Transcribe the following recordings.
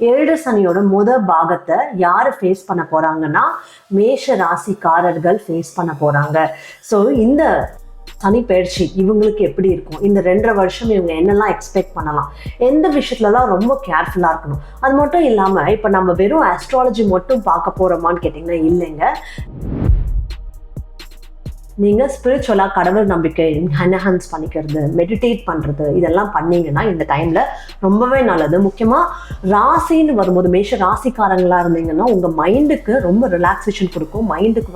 ஏழு சனியோட பாகத்தை யாரு ஃபேஸ் பண்ண போறாங்கன்னா மேஷ ராசிக்காரர்கள் ஃபேஸ் பண்ண போறாங்க. ஸோ இந்த சனி பயிற்சி இவங்களுக்கு எப்படி இருக்கும், இந்த 2.5 வருஷம் இவங்க என்னெல்லாம் எக்ஸ்பெக்ட் பண்ணலாம், எந்த விஷயத்துலலாம் ரொம்ப கேர்ஃபுல்லா இருக்கணும். அது மட்டும் இல்லாம இப்ப நம்ம வெறும் ஆஸ்ட்ராலஜி மட்டும் பார்க்க போறோமான்னு கேட்டீங்கன்னா இல்லைங்க. நீங்கள் ஸ்பிரிச்சுவலாக கடவுள் நம்பிக்கை என்ஹான்ஸ் பண்ணிக்கிறது, மெடிடேட் பண்ணுறது, இதெல்லாம் பண்ணீங்கன்னா இந்த டைமில் ரொம்பவே நல்லது. முக்கியமாக ராசின்னு வரும்போது மேஷ ராசிக்காரங்களாக இருந்தீங்கன்னா உங்கள் மைண்டுக்கு ரொம்ப ரிலாக்ஸேஷன் கொடுக்கும், மைண்டுக்கு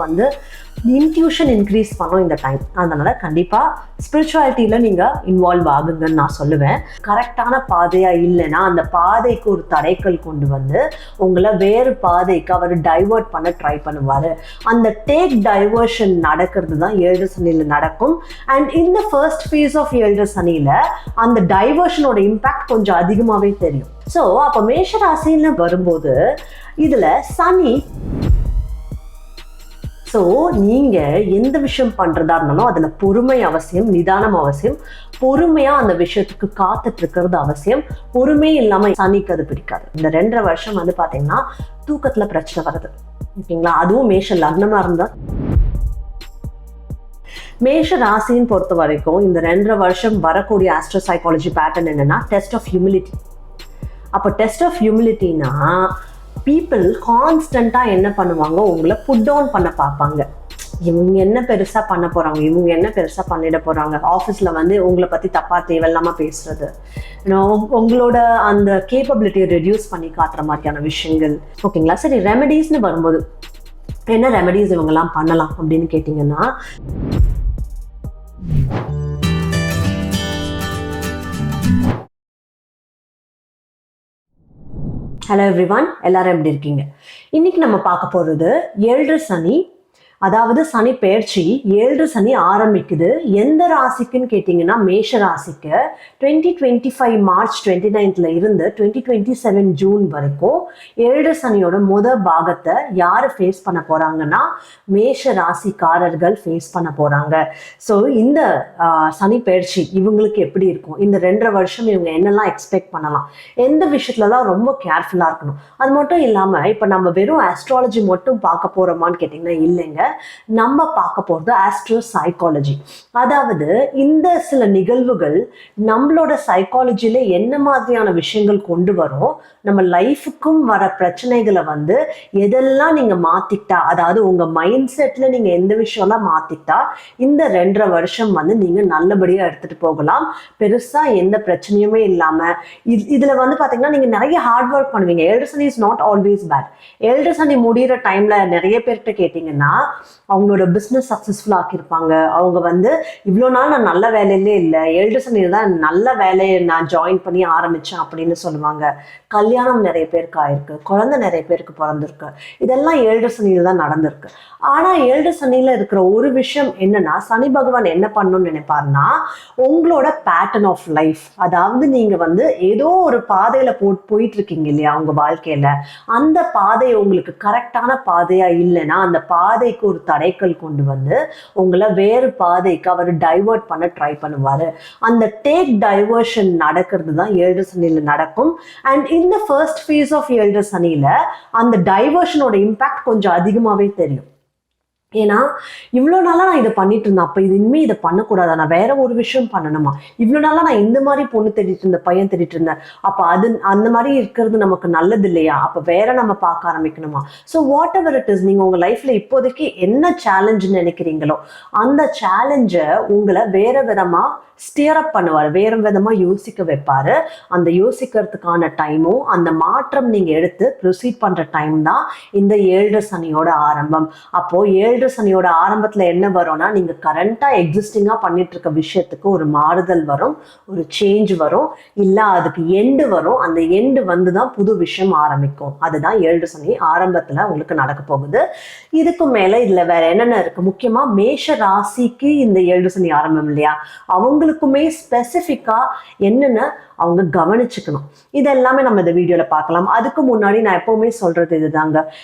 இன்ட்யூஷன் இன்க்ரீஸ் பண்ணும் இந்த டைம். அதனால் கண்டிப்பாக ஸ்பிரிச்சுவாலிட்டியில் நீங்கள் இன்வால்வ் ஆகுங்கன்னு நான் சொல்லுவேன். கரெக்டான பாதையாக இல்லைன்னா அந்த பாதைக்கு ஒரு தடைக்கல் கொண்டு வந்து உங்களை வேறு பாதைக்கு அவர் டைவர்ட் பண்ண ட்ரை பண்ணுவார். அந்த டேக் டைவர்ஷன் நடக்கிறது தான் ஏழு சனியில நடக்கும். அண்ட் இந்த ஃபர்ஸ்ட் ஃபேஸ் ஆஃப் ஏழு சனியில அந்த டைவர்ஷனோட இம்பாக்ட் கொஞ்சம் அதிகமாகவே தெரியும். ஸோ அப்போ மேஷ ராசின்னு வரும்போது இதுல சனி, ஸோ நீங்கள் எந்த விஷயம் பண்ணுறதா இருந்தாலும் அதில் பொறுமை அவசியம், நிதானம் அவசியம். பொறுமையாக அந்த விஷயத்துக்கு காத்துட்டு இருக்கிறது அவசியம். பொறுமை இல்லாமல் சனிக்கு அது பிடிக்காது. இந்த 2.5 வருஷம் பார்த்தீங்கன்னா தூக்கத்தில் பிரச்சனை வருது, ஓகேங்களா? அதுவும் மேஷ லக்னமாக இருந்தால். மேஷ ராசின்னு பொறுத்த வரைக்கும் இந்த 2.5 வருஷம் வரக்கூடிய ஆஸ்ட்ரோ சைக்காலஜி பேட்டர்ன் என்னன்னா டெஸ்ட் ஆஃப் ஹியூமிலிட்டி. அப்போ டெஸ்ட் ஆஃப் ஹியூமிலிட்டினா பீப்புள் கான்ஸ்டண்ட்டாக என்ன பண்ணுவாங்க, உங்களை புட் டவுன் பண்ண பார்ப்பாங்க. இவங்க என்ன பெருசாக பண்ண போகிறாங்க, இவங்க என்ன பெருசாக பண்ணிட போகிறாங்க, ஆஃபீஸில் உங்களை பற்றி தப்பாக தேவையில்லாமல் பேசுறது, உங்களோட அந்த கேப்பபிலிட்டியை ரெடியூஸ் பண்ணி காட்டுற மாதிரியான விஷயங்கள், ஓகேங்களா? சரி, ரெமெடிஸ்னு வரும்போது என்ன ரெமெடிஸ் இவங்கெல்லாம் பண்ணலாம் அப்படின்னு கேட்டிங்கன்னா, ஹலோ எவ்ரிவான், எல்லாரும் எப்படி இருக்கீங்க? இன்னைக்கு நம்ம பார்க்க போறது ஏழு சனி, அதாவது சனி பெயர்ச்சி. ஏழு சனி ஆரம்பிக்குது எந்த ராசிக்குன்னு கேட்டிங்கன்னா மேஷ ராசிக்கு. 2025 மார்ச் 29th இருந்து 2027 ஜூன் வரைக்கும் ஏழு சனியோட பாகத்தை யார் ஃபேஸ் பண்ண போறாங்கன்னா மேஷ ராசிக்காரர்கள் ஃபேஸ் பண்ண போறாங்க. ஸோ இந்த சனி பெயர்ச்சி இவங்களுக்கு எப்படி இருக்கும், இந்த 2.5 வருஷம் இவங்க என்னெல்லாம் எக்ஸ்பெக்ட் பண்ணலாம், எந்த விஷயத்துலலாம் ரொம்ப கேர்ஃபுல்லாக இருக்கணும். அது மட்டும் இல்லாமல் இப்போ நம்ம வெறும் ஆஸ்ட்ராலஜி மட்டும் பார்க்க போறோமான்னு கேட்டிங்கன்னா இல்லைங்க. நம்ம பார்க்க போறது ஆஸ்ட்ரோ சைக்காலஜி. அதாவது இந்த சில நிகழ்வுகள் நம்மளோட சைக்காலஜில என்ன மாதிரியான விஷயங்கள் கொண்டு வரும், நம்ம லைஃபுக்கும் வர பிரச்சனைகளை எதெல்லாம் நீங்க மாத்திக்கிட்டா, அதாவது உங்க மைண்ட் செட்ல நீங்க எந்த விஷயம்லாம் மாத்திக்கிட்டா இந்த 2.5 வருஷம் நீங்க நல்லபடியா எடுத்துட்டு போகலாம், பெருசா எந்த பிரச்சனையுமே இல்லாம. இதுல பாத்தீங்கன்னா நீங்க நிறைய ஹார்ட் ஒர்க் பண்ணுவீங்க. ஏழு சனி இஸ் நாட் ஆல்வேஸ் பேட். ஏழு சனி முடிகிற டைம்ல நிறைய பேர்கிட்ட கேட்டீங்கன்னா அவங்களோட பிஸ்னஸ் சக்ஸஸ்ஃபுல் ஆக்கியிருப்பாங்க. அவங்க இவ்வளோ நாள் நான் நல்ல வேலையிலே இல்லை, ஏழு சனியில் தான் நல்ல வேலையை நான் ஜாயின் பண்ணி ஆரம்பித்தேன் அப்படின்னு சொல்லுவாங்க. கல்யாணம் நிறைய பேருக்கு ஆயிருக்கு, குழந்தை நிறைய பேருக்கு பிறந்திருக்கு. இதெல்லாம் ஏழு சனியில் தான் நடந்திருக்கு. ஆனால் ஏழு சனியில் இருக்கிற ஒரு விஷயம் என்னன்னா, சனி பகவான் என்ன பண்ணணும்னு நினைப்பாருன்னா உங்களோட பேட்டர்ன் ஆஃப் லைஃப், அதாவது நீங்கள் ஏதோ ஒரு பாதையில் போயிட்டு இருக்கீங்க இல்லையா உங்கள் வாழ்க்கையில், அந்த பாதை உங்களுக்கு கரெக்டான பாதையாக இல்லைன்னா அந்த பாதைக்கு ஒரு தடைக்கல் கொண்டு உங்களை வேறு பாதைக்கு அவர் டைவர்ட் பண்ண ட்ரை பண்ணுவாரு. அந்த டேக் டைவர்ஷன் நடக்கிறது தான் ஏழு சனியில நடக்கும். அண்ட் இந்த ஃபர்ஸ்ட் ஃபேஸ் ஆஃப் ஏழு சனியில அந்த டைவர்ஷனோட இம்பாக்ட் கொஞ்சம் அதிகமாவே தெரியும். ஏன்னா இவ்வளோ நாளாக நான் இதை பண்ணிட்டு இருந்தேன், அப்போ இனிமேல் இதை பண்ணக்கூடாதா, நான் வேற ஒரு விஷயம் பண்ணணுமா, இவ்வளோ நாளாக நான் இந்த மாதிரி பொண்ணு தேடிட்டு இருந்தேன், பையன் தேடிட்டு இருந்தேன், அப்போ அந்த மாதிரி இருக்கிறது நமக்கு நல்லது இல்லையா, அப்போ வேற நம்ம பார்க்க ஆரம்பிக்கணுமா. So whatever it is, நீங்கள் உங்கள் லைஃப்பில் இப்போதைக்கு என்ன சேலஞ்சுன்னு நினைக்கிறீங்களோ அந்த சேலஞ்சை உங்களை வேற விதமாக ஸ்டியர் அப் பண்ணுவார், வேற விதமாக யோசிக்க வைப்பார். அந்த யோசிக்கிறதுக்கான டைமும் அந்த மாற்றம் நீங்கள் எடுத்து ப்ரொசீட் பண்ணுற டைம் தான் இந்த ஏழு சனியோட ஆரம்பம். அப்போது ஏழு சனியோட ஆரம்பத்தில் என்ன வரும்னா, நீங்கள் கரண்ட்டாக எக்ஸிஸ்டிங்காக பண்ணிட்டு இருக்க விஷயத்துக்கு ஒரு மாறுதல் வரும், ஒரு சேஞ்ச் வரும், இல்லை அதுக்கு எண்டு வரும். அந்த எண்டு தான் புது விஷயம் ஆரம்பிக்கும். அதுதான் ஏழு சனி ஆரம்பத்தில் உங்களுக்கு நடக்க போகுது. இதுக்கு மேலே இதில் வேற என்னென்ன இருக்குது, முக்கியமாக மேஷ ராசிக்கு இந்த ஏழு சனி ஆரம்பம் இல்லையா, அவங்களுக்குமே ஸ்பெசிஃபிக்கா என்னென்ன அவங்க கவனிச்சுக்கணும். இதெல்லாமே நம்ம இந்த வீடியோல பார்க்கலாம். அதுக்கு முன்னாடி நான் எப்பவுமே சொல்றது இதுதாங்க,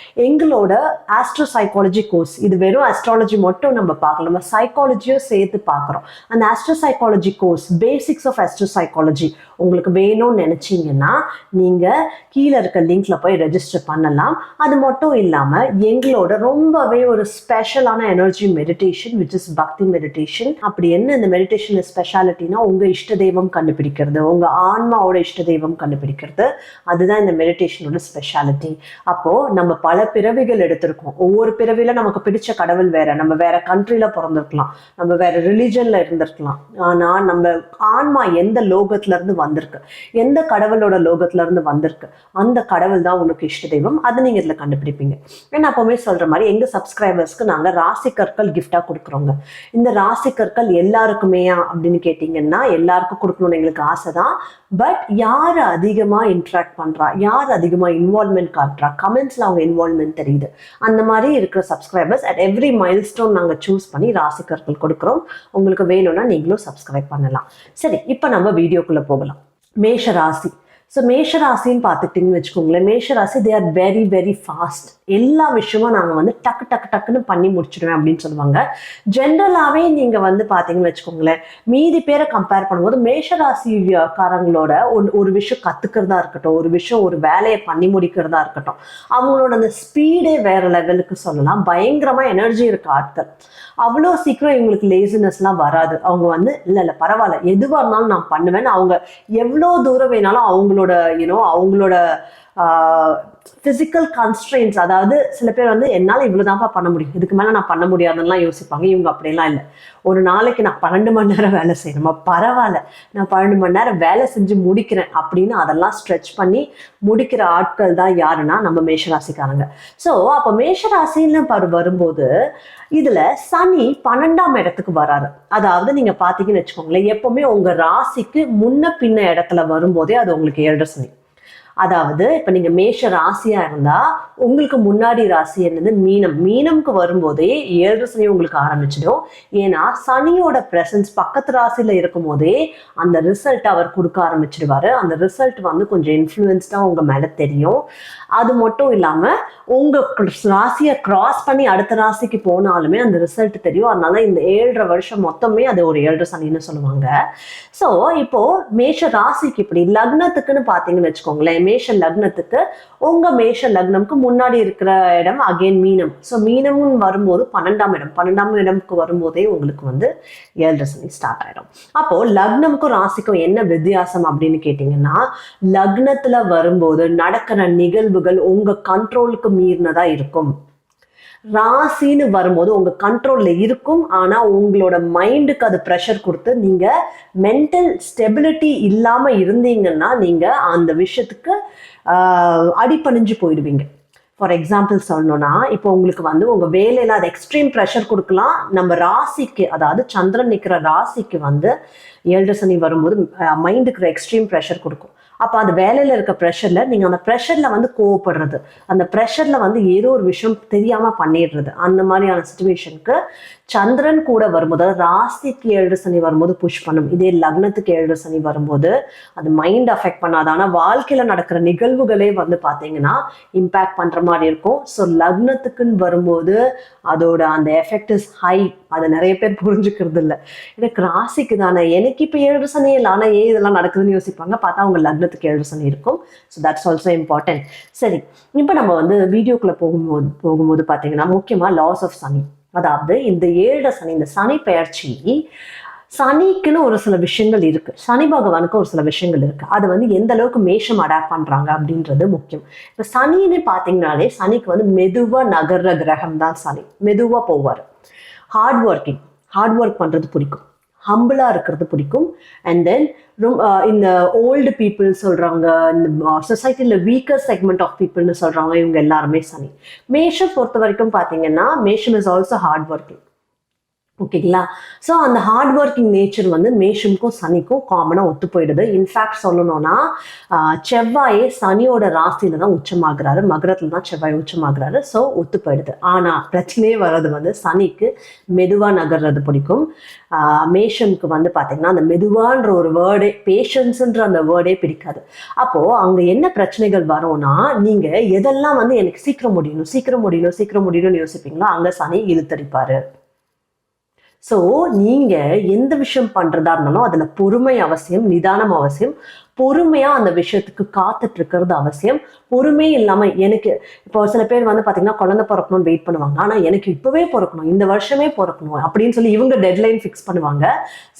எங்களோட ஆஸ்ட்ரோ சைக்காலஜி கோர்ஸ் இது வெறும் அஸ்ட்ராலஜி மட்டும் நம்ம பார்க்கல, நம்ம சைக்காலஜியும் சேர்த்து பார்க்குறோம். அந்த astro psychology course, basics of astro psychology உங்களுக்கு வேணும்னு நினச்சிங்கன்னா நீங்கள் கீழே இருக்க லிங்க்ல போய் ரெஜிஸ்டர் பண்ணலாம். அது மட்டும் இல்லாமல் எங்களோட ரொம்பவே ஒரு ஸ்பெஷலான எனர்ஜி மெடிடேஷன் விச் இஸ் பக்தி மெடிடேஷன். அப்படி என்ன இந்த மெடிடேஷன் ஸ்பெஷாலிட்டினா, உங்கள் இஷ்ட தெய்வம் கண்டுபிடிக்கிறது, உங்கள் ஆன்மாவோட இஷ்ட தெய்வம் கண்டுபிடிக்கிறது, அதுதான் இந்த மெடிடேஷனோட ஸ்பெஷாலிட்டி. அப்போது நம்ம பல பிறவிகள் எடுத்திருக்கோம். ஒவ்வொரு பிறவில நமக்கு பிடிச்ச கடவுள் வேற, நம்ம வேற கண்ட்ரில பிறந்திருக்கலாம், நம்ம வேற ரிலிஜன்ல இருந்திருக்கலாம். ஆனா நம்ம ஆன்மா எந்த லோகத்துல இருந்து வந்திருக்கு, எந்த கடவுளோட லோகத்துல இருந்து வந்திருக்கு, அந்த கடவுள் தான் உனக்கு இஷ்ட தெய்வம். அதை நீங்க இதுல கண்டுபிடிப்பீங்க. ஏன்னா அப்பவுமே சொல்ற மாதிரி எங்க சப்ஸ்கிரைபர்ஸ்க்கு நாங்க ராசி கற்கள் கிஃப்டா கொடுக்குறோங்க. இந்த ராசி கற்கள் எல்லாருக்குமே அப்படின்னு கேட்டீங்கன்னா எல்லாருக்கும் கொடுக்கணும்னு எங்களுக்கு ஆசைதான். பட் யார் அதிகமா இன்ட்ராக்ட் பண்றா, யார் அதிகமா இன்வால்வ்மெண்ட் காட்டுறா, கமெண்ட்ஸ்ல அவங்க இன்வால்வ்மெண்ட் தெரியுது, அந்த மாதிரி இருக்கிற சப்ஸ்கிரைபர்ஸ் அட் எவ்ரி மைல்ஸ்டோன் நாங்கள் சூஸ் பண்ணி ராசி கற்கள் கொடுக்குறோம். உங்களுக்கு வேணும்னா நீங்களும் சப்ஸ்கிரைப் பண்ணலாம். சரி, இப்போ நம்ம வீடியோக்குள்ள போகலாம். மேஷ ராசி. ஸோ மேஷராசின்னு பார்த்துக்கிட்டிங்கன்னு வச்சுக்கோங்களேன், மேஷராசி they are very very fast. எல்லா விஷயமும் நாங்கள் வந்து டக்கு டக்கு டக்குன்னு பண்ணி முடிச்சிடுவேன் அப்படின்னு சொல்லுவாங்க. ஜென்ரலாகவே நீங்கள் வந்து பார்த்தீங்கன்னு வச்சுக்கோங்களேன், மீதி பேரை கம்பேர் பண்ணும்போது மேஷராசிக்காரங்களோட ஒரு விஷயம் கற்றுக்கிறதா இருக்கட்டும், ஒரு விஷயம் ஒரு வேலையை பண்ணி முடிக்கிறதா இருக்கட்டும், அவங்களோட அந்த ஸ்பீடே வேற லெவலுக்கு சொல்லலாம். பயங்கரமாக எனர்ஜி இருக்க ஆட்கள். அவ்வளோ சீக்கிரம் இவங்களுக்கு லேசினஸ்லாம் வராது. அவங்க வந்து இல்லை பரவாயில்ல, எதுவாக இருந்தாலும் நான் பண்ணுவேன்னு அவங்க எவ்வளோ தூரம் வேணாலும் அவங்களோட பிசிக்கல் கன்ஸ்ட்ரெயின்ஸ், அதாவது சில பேர் வந்து என்னால் இவ்வளோதான்ப்பா பண்ண முடியும், இதுக்கு மேலே நான் பண்ண முடியாதுன்னெலாம் யோசிப்பாங்க. இவங்க அப்படிலாம் இல்லை. ஒரு நாளைக்கு நான் 12 மணி நேரம் வேலை செய்யணுமா, பரவாயில்ல நான் 12 மணி நேரம் வேலை செஞ்சு முடிக்கிறேன் அப்படின்னு அதெல்லாம் ஸ்ட்ரெச் பண்ணி முடிக்கிற ஆட்கள் தான் யாருன்னா நம்ம மேஷராசிக்காரங்க. ஸோ அப்போ மேஷராசின்னு வரும்போது இதுல சனி 12ஆம் இடத்துக்கு வராரு. அதாவது நீங்க பாத்தீங்கன்னு வச்சுக்கோங்களேன், எப்பவுமே உங்க ராசிக்கு முன்ன பின்ன இடத்துல வரும்போதே அது உங்களுக்கு 7.5 சனி. அதாவது இப்ப நீங்க மேஷ ராசியா இருந்தா உங்களுக்கு முன்னாடி ராசி என்னது மீனம். மீனம்க்கு வரும்போதே 7.5 சனி உங்களுக்கு ஆரம்பிச்சிடும். ஏன்னா சனியோட பிரசன்ஸ் பக்கத்து ராசியில இருக்கும் போதே அந்த ரிசல்ட் அவர் கொடுக்க ஆரம்பிச்சிடுவாரு. அந்த ரிசல்ட் வந்து கொஞ்சம் இன்ஃப்ளூயன்ஸ்டா உங்க மேல தெரியும். அது மட்டும் இல்லாம உங்க ராசியை கிராஸ் பண்ணி அடுத்த ராசிக்கு போனாலுமே அந்த ரிசல்ட் தெரியும். அதனால இந்த 7.5 வருஷம் மொத்தமே அது ஒரு 7.5 சனின்னு சொல்லுவாங்க. ஸோ இப்போ மேஷ ராசிக்கு இப்படி லக்னத்துக்குன்னு பாத்தீங்கன்னு வச்சுக்கோங்களேன், மேஷ லக்னத்துக்கு உங்க மேஷ லக்னம்க்கு முன்னாடி இருக்கிற இடம் அகைன் மீனம். ஸோ மீனமும் வரும்போது 12ஆம் இடம்க்கு வரும்போதே உங்களுக்கு வந்து 7.5 சனி ஸ்டார்ட் ஆயிடும். அப்போ லக்னம்க்கும் ராசிக்கும் என்ன வித்தியாசம் அப்படின்னு கேட்டீங்கன்னா, லக்னத்துல வரும்போது நடக்கிற நிகழ்வுகள் உங்க கண்ட்ரோலுக்கு மீறினதா இருக்கும். ராசின்னு வரும்போது உங்க கண்ட்ரோல்ல இருக்கும், ஆனா உங்களோட மைண்டுக்கு அது ப்ரெஷர் கொடுத்து நீங்க மென்டல் ஸ்டெபிலிட்டி இல்லாம இருந்தீங்கன்னா நீங்க அந்த விஷயத்துக்கு அடிபணிஞ்சு போயிடுவீங்க. ஃபார் எக்ஸாம்பிள் சொல்லணும்னா, இப்போ உங்களுக்கு வந்து உங்க வேலையில அது எக்ஸ்ட்ரீம் ப்ரெஷர் கொடுக்கலாம். நம்ம ராசிக்கு, அதாவது சந்திரன் நிற்கிற ராசிக்கு வந்து 7.5 சனி வரும்போது மைண்டுக்கு எக்ஸ்ட்ரீம் ப்ரெஷர் கொடுக்கும். அப்போ அந்த வேலையில் இருக்க ப்ரெஷர்ல நீங்கள் அந்த ப்ரெஷர்ல வந்து கோவப்படுறது, அந்த ப்ரெஷர்ல வந்து ஏதோ ஒரு விஷயம் தெரியாம பண்ணிடுறது, அந்த மாதிரியான சுச்சுவேஷனுக்கு சந்திரன் கூட வரும்போது, ராசிக்கு 7.5 சனி வரும்போது புஷ் பண்ணும். இதே லக்னத்துக்கு 7.5 சனி வரும்போது அது மைண்ட் அஃபெக்ட் பண்ணாது. ஆனால் வாழ்க்கையில நடக்கிற நிகழ்வுகளே வந்து பார்த்தீங்கன்னா இம்பேக்ட் பண்ற மாதிரி இருக்கும். ஸோ லக்னத்துக்குன்னு வரும்போது அதோட அந்த எஃபெக்ட் இஸ் ஹை. அதை நிறைய பேர் புரிஞ்சுக்கிறது இல்லை. எனக்கு ராசிக்கு தானே, எனக்கு இப்போ 7.5 சனி இல்லை, ஆனால் ஏன் இதெல்லாம் நடக்குதுன்னு யோசிப்பாங்க. பார்த்தா அவங்க லக்னத்துக்கு 7.5 சனி இருக்கும். So that's also important. சரி, இப்போ நம்ம வந்து வீடியோக்குள்ள போகும்போது பார்த்தீங்கன்னா முக்கியமாக லாஸ் ஆஃப் சனி, அதாவது இந்த 7.5 சனி, இந்த சனி பெயர்ச்சி, சனிக்குன்னு ஒரு சில விஷயங்கள் இருக்கு, சனி பகவானுக்கு ஒரு சில விஷயங்கள் இருக்கு. அது வந்து எந்த அளவுக்கு மேஷம் அடாப்ட் பண்றாங்க அப்படின்றது முக்கியம். இப்ப சனின்னு பாத்தீங்கன்னாலே சனிக்கு வந்து மெதுவா நகர்ற கிரகம் தான் சனி. மெதுவா போவார். ஹார்ட் ஒர்க் பண்றது பிடிக்கும், ஹம்பிளா இருக்கிறது பிடிக்கும். அண்ட் தென் இந்த ஓல்டு பீப்புள் சொல்றாங்க, இந்த சொசைட்டில வீக்கர் செக்மெண்ட் ஆஃப் பீப்புள்னு சொல்றாங்க, இவங்க எல்லாருமே சனி. மேஷம் பொறுத்த வரைக்கும் பாத்தீங்கன்னா மேஷம் இஸ் ஆல்சோ ஹார்ட் ஒர்க்கிங். ஓகேங்களா? ஸோ அந்த ஹார்ட் ஒர்க்கிங் நேச்சர் வந்து மேஷமுக்கும் சனிக்கும் காமனாக ஒத்து போயிடுது. இன்ஃபேக்ட் சொல்லணும்னா செவ்வாயே சனியோட ராசியில தான் உச்சமாகிறாரு, மகரத்தில் தான் செவ்வாய் உச்சமாகிறாரு. ஸோ ஒத்து போயிடுது. ஆனால் பிரச்சனையே வர்றது வந்து சனிக்கு மெதுவாக நகர்றது பிடிக்கும். மேஷமுக்கு வந்து பார்த்தீங்கன்னா அந்த மெதுவான்ற ஒரு வேர்டே, பேஷன்ஸுன்ற அந்த வேர்டே பிடிக்காது. அப்போது அங்கே என்ன பிரச்சனைகள் வரும்னா, நீங்கள் எதெல்லாம் வந்து எனக்கு சீக்கிரம் முடியணும் சீக்கிரம் முடியணும் சீக்கிரம் முடியணும்னு யோசிப்பீங்களோ அங்கே சனி இழுத்தடிப்பாரு. ஸோ நீங்கள் எந்த விஷயம் பண்ணுறதா இருந்தாலும் அதில் பொறுமை அவசியம், நிதானம் அவசியம். பொறுமையாக அந்த விஷயத்துக்கு காத்துட்டு இருக்கிறது அவசியம். பொறுமையே இல்லாமல் எனக்கு இப்போ சில பேர் வந்து பார்த்தீங்கன்னா குழந்தை பிறக்கணும்னு வெயிட் பண்ணுவாங்க. ஆனால் எனக்கு இப்போவே பிறக்கணும், இந்த வருஷமே பிறக்கணும் அப்படின்னு சொல்லி இவங்க டெட்லைன் ஃபிக்ஸ் பண்ணுவாங்க.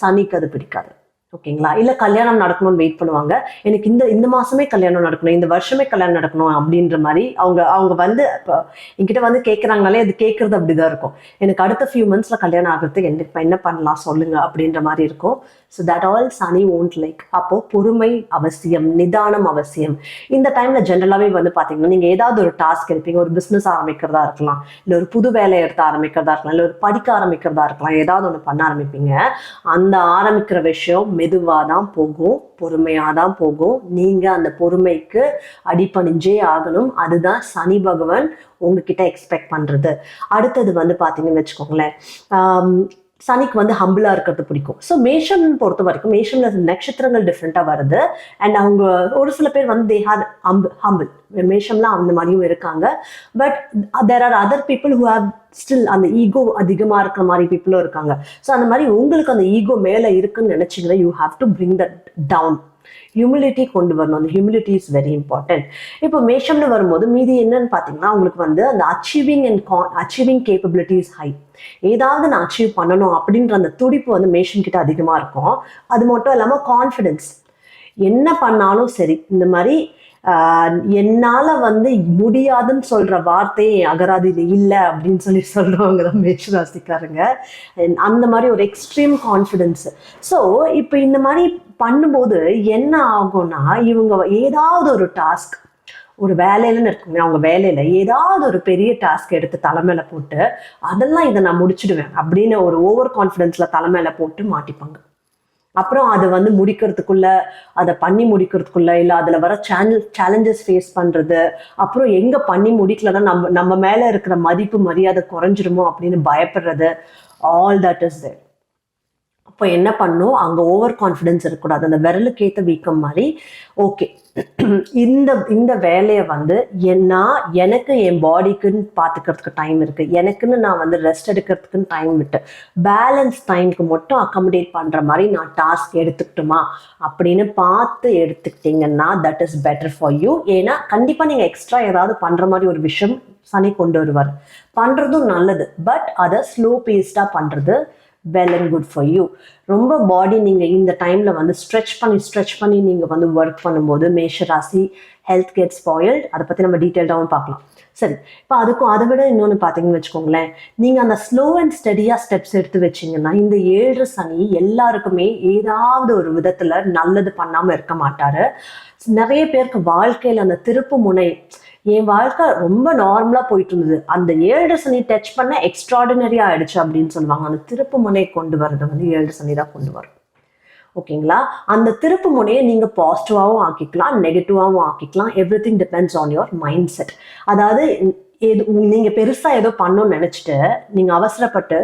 சனிக்கு அது பிடிக்காது. ஓகேங்களா? இல்லை கல்யாணம் நடக்கணும்னு வெயிட் பண்ணுவாங்க. எனக்கு இந்த மாசமே கல்யாணம் நடக்கணும், இந்த வருஷமே கல்யாணம் நடக்கணும் அப்படின்ற மாதிரி அவங்க வந்து இப்போ என்கிட்ட வந்து கேட்குறாங்களே, அது கேட்குறது அப்படிதான் இருக்கும். எனக்கு அடுத்த ஃபியூ மந்த்ஸில் கல்யாணம் ஆகிறதுக்கு என்ன பண்ணலாம் சொல்லுங்க அப்படின்ற மாதிரி இருக்கும். So that all Shani won't like. அப்போது பொறுமை அவசியம், நிதானம் அவசியம். இந்த டைமில் ஜென்ரலாகவே வந்து பார்த்தீங்கன்னா நீங்கள் ஏதாவது ஒரு டாஸ்க் எடுப்பீங்க. ஒரு பிஸ்னஸ் ஆரம்பிக்கிறதா இருக்கலாம், இல்லை ஒரு புது வேலையை எடுத்து ஆரம்பிக்கிறதா இருக்கலாம், இல்லை ஒரு படிக்க ஆரம்பிக்கிறதா இருக்கலாம், ஏதாவது ஒன்று பண்ண ஆரம்பிப்பீங்க. அந்த ஆரம்பிக்கிற விஷயம் மெதுவாக தான் போகும், பொறுமையாக தான் போகும். நீங்கள் அந்த பொறுமைக்கு அடிபணிஞ்சே ஆகணும். அதுதான் சனி பகவான் உங்ககிட்ட எக்ஸ்பெக்ட் பண்ணுறது. அடுத்தது வந்து பார்த்தீங்கன்னு வச்சுக்கோங்களேன், சனிக்கு வந்து ஹம்பிளாக இருக்கிறது பிடிக்கும். ஸோ மேஷம் பொறுத்த வரைக்கும் மேஷம்ல நட்சத்திரங்கள் டிஃப்ரெண்ட்டாக வருது. அண்ட் அவங்க ஒரு சில பேர் வந்து தே ஹேர் ஹம்பிள். மேஷம்லாம் அந்த மாதிரியும் இருக்காங்க. But there are other people who have still அந்த ஈகோ அதிகமாக இருக்கிற மாதிரி பீப்புளும் இருக்காங்க. ஸோ அந்த மாதிரி உங்களுக்கு அந்த ஈகோ மேலே இருக்குன்னு நினச்சிங்கன்னா you have to bring that down. Humility கொண்டு வரணும். அந்த ஹியூமிலிட்டி இஸ் வெரி இம்பார்ட்டன்ட். இப்போ மேஷம்னு வரும்போது மீதி என்னன்னு பார்த்தீங்கன்னா உங்களுக்கு வந்து அந்த அச்சீவிங் கேப்பபிலிட்டி இஸ் ஹை. ஏதாவது நான் அச்சீவ் பண்ணணும் அப்படின்ற அந்த துடிப்பு வந்து மேஷம் கிட்ட அதிகமாக இருக்கும். அது மட்டும் இல்லாமல் கான்ஃபிடென்ஸ், என்ன பண்ணாலும் சரி இந்த மாதிரி என்னால் வந்து முடியாதுன்னு சொல்கிற வார்த்தையே அகராதியில் இல்லை அப்படின்னு சொல்கிறவங்க தான் மேஷ ராசிக்காரங்க. அந்த மாதிரி ஒரு எக்ஸ்ட்ரீம் கான்ஃபிடென்ஸ். ஸோ இப்போ இந்த மாதிரி பண்ணும்போது என்ன ஆகும்னா, இவங்க ஏதாவது ஒரு டாஸ்க், ஒரு வேலையிலன்னு இருக்குங்க, அவங்க வேலையில் ஏதாவது ஒரு பெரிய டாஸ்க் எடுத்து தலைமையில போட்டு அதெல்லாம் இதை நான் முடிச்சிடுவேன் அப்படின்னு ஒரு ஓவர் கான்ஃபிடென்ஸில் தலைமையில போட்டு மாட்டிப்பாங்க. அப்புறம் அதை வந்து முடிக்கிறதுக்குள்ள, அதை பண்ணி முடிக்கிறதுக்குள்ள, இல்லை அதில் வர சேலஞ்சஸ் ஃபேஸ் பண்ணுறது, அப்புறம் எங்கே பண்ணி முடிக்கலன்னா நம்ம மேலே இருக்கிற மதிப்பு மரியாதை குறைஞ்சிருமோ அப்படின்னு பயப்படுறது, ஆல் தட் இஸ் தேர். இப்போ என்ன பண்ணும், அங்கே ஓவர் கான்ஃபிடென்ஸ் இருக்கக்கூடாது. அந்த விரலுக்கு ஏற்ற வீக்கம் மாதிரி ஓகே இந்த வேலையை வந்து எனக்கு என் பாடிக்குன்னு பார்த்துக்கிறதுக்கு டைம் இருக்குது, எனக்குன்னு நான் வந்து ரெஸ்ட் எடுக்கிறதுக்குன்னு டைம் விட்டு பேலன்ஸ் டைமுக்கு மட்டும் அக்கமடேட் பண்ணுற மாதிரி நான் டாஸ்க் எடுத்துக்கிட்டுமா அப்படின்னு பார்த்து எடுத்துக்கிட்டிங்கன்னா that is better for you. ஏன்னா கண்டிப்பாக நீங்கள் எக்ஸ்ட்ரா ஏதாவது பண்ணுற மாதிரி ஒரு விஷயம் சனி கொண்டு வருவார். பண்ணுறதும் நல்லது, பட் அதை ஸ்லோ பேஸ்டாக பண்ணுறது well and good for you. ரொம்ப பாடி நீங்கள் இந்த டைமில் வந்து ஸ்ட்ரெச் பண்ணி நீங்கள் வந்து ஒர்க் பண்ணும்போது மேஷ ராசி ஹெல்த் கெட் ஸ்பாயில்ட். அதை பற்றி நம்ம டீட்டெயில்டாகவும் பார்க்கலாம். சரி, இப்போ அதை விட இன்னொன்று பார்த்தீங்கன்னு வச்சுக்கோங்களேன், நீங்கள் அந்த ஸ்லோ அண்ட் ஸ்டெடியாக ஸ்டெப்ஸ் எடுத்து வச்சிங்கன்னா இந்த 7 சனி எல்லாருக்குமே ஏதாவது ஒரு விதத்தில் நல்லது பண்ணாமல் இருக்க மாட்டார். நிறைய பேருக்கு வாழ்க்கையில் அந்த திருப்பு முனை, என் வாழ்க்கை ரொம்ப நார்மலாக போயிட்டு இருந்தது, அந்த 7 சனி டச் பண்ண எக்ஸ்ட்ராடினரியா ஆயிடுச்சு அப்படின்னு சொல்லுவாங்க. அந்த திருப்பு முனை கொண்டு வரது வந்து 7 சனி தான் கொண்டு வரும். ஓகேங்களா? அந்த திருப்பு முனையை நீங்கள் பாசிட்டிவாகவும் ஆக்கிக்கலாம், நெகட்டிவாகவும் ஆக்கிக்கலாம். Everything depends on your mindset. அதாவது நீங்கள் பெருசாக ஏதோ பண்ணணும்னு நினச்சிட்டு நீங்கள் அவசரப்பட்டு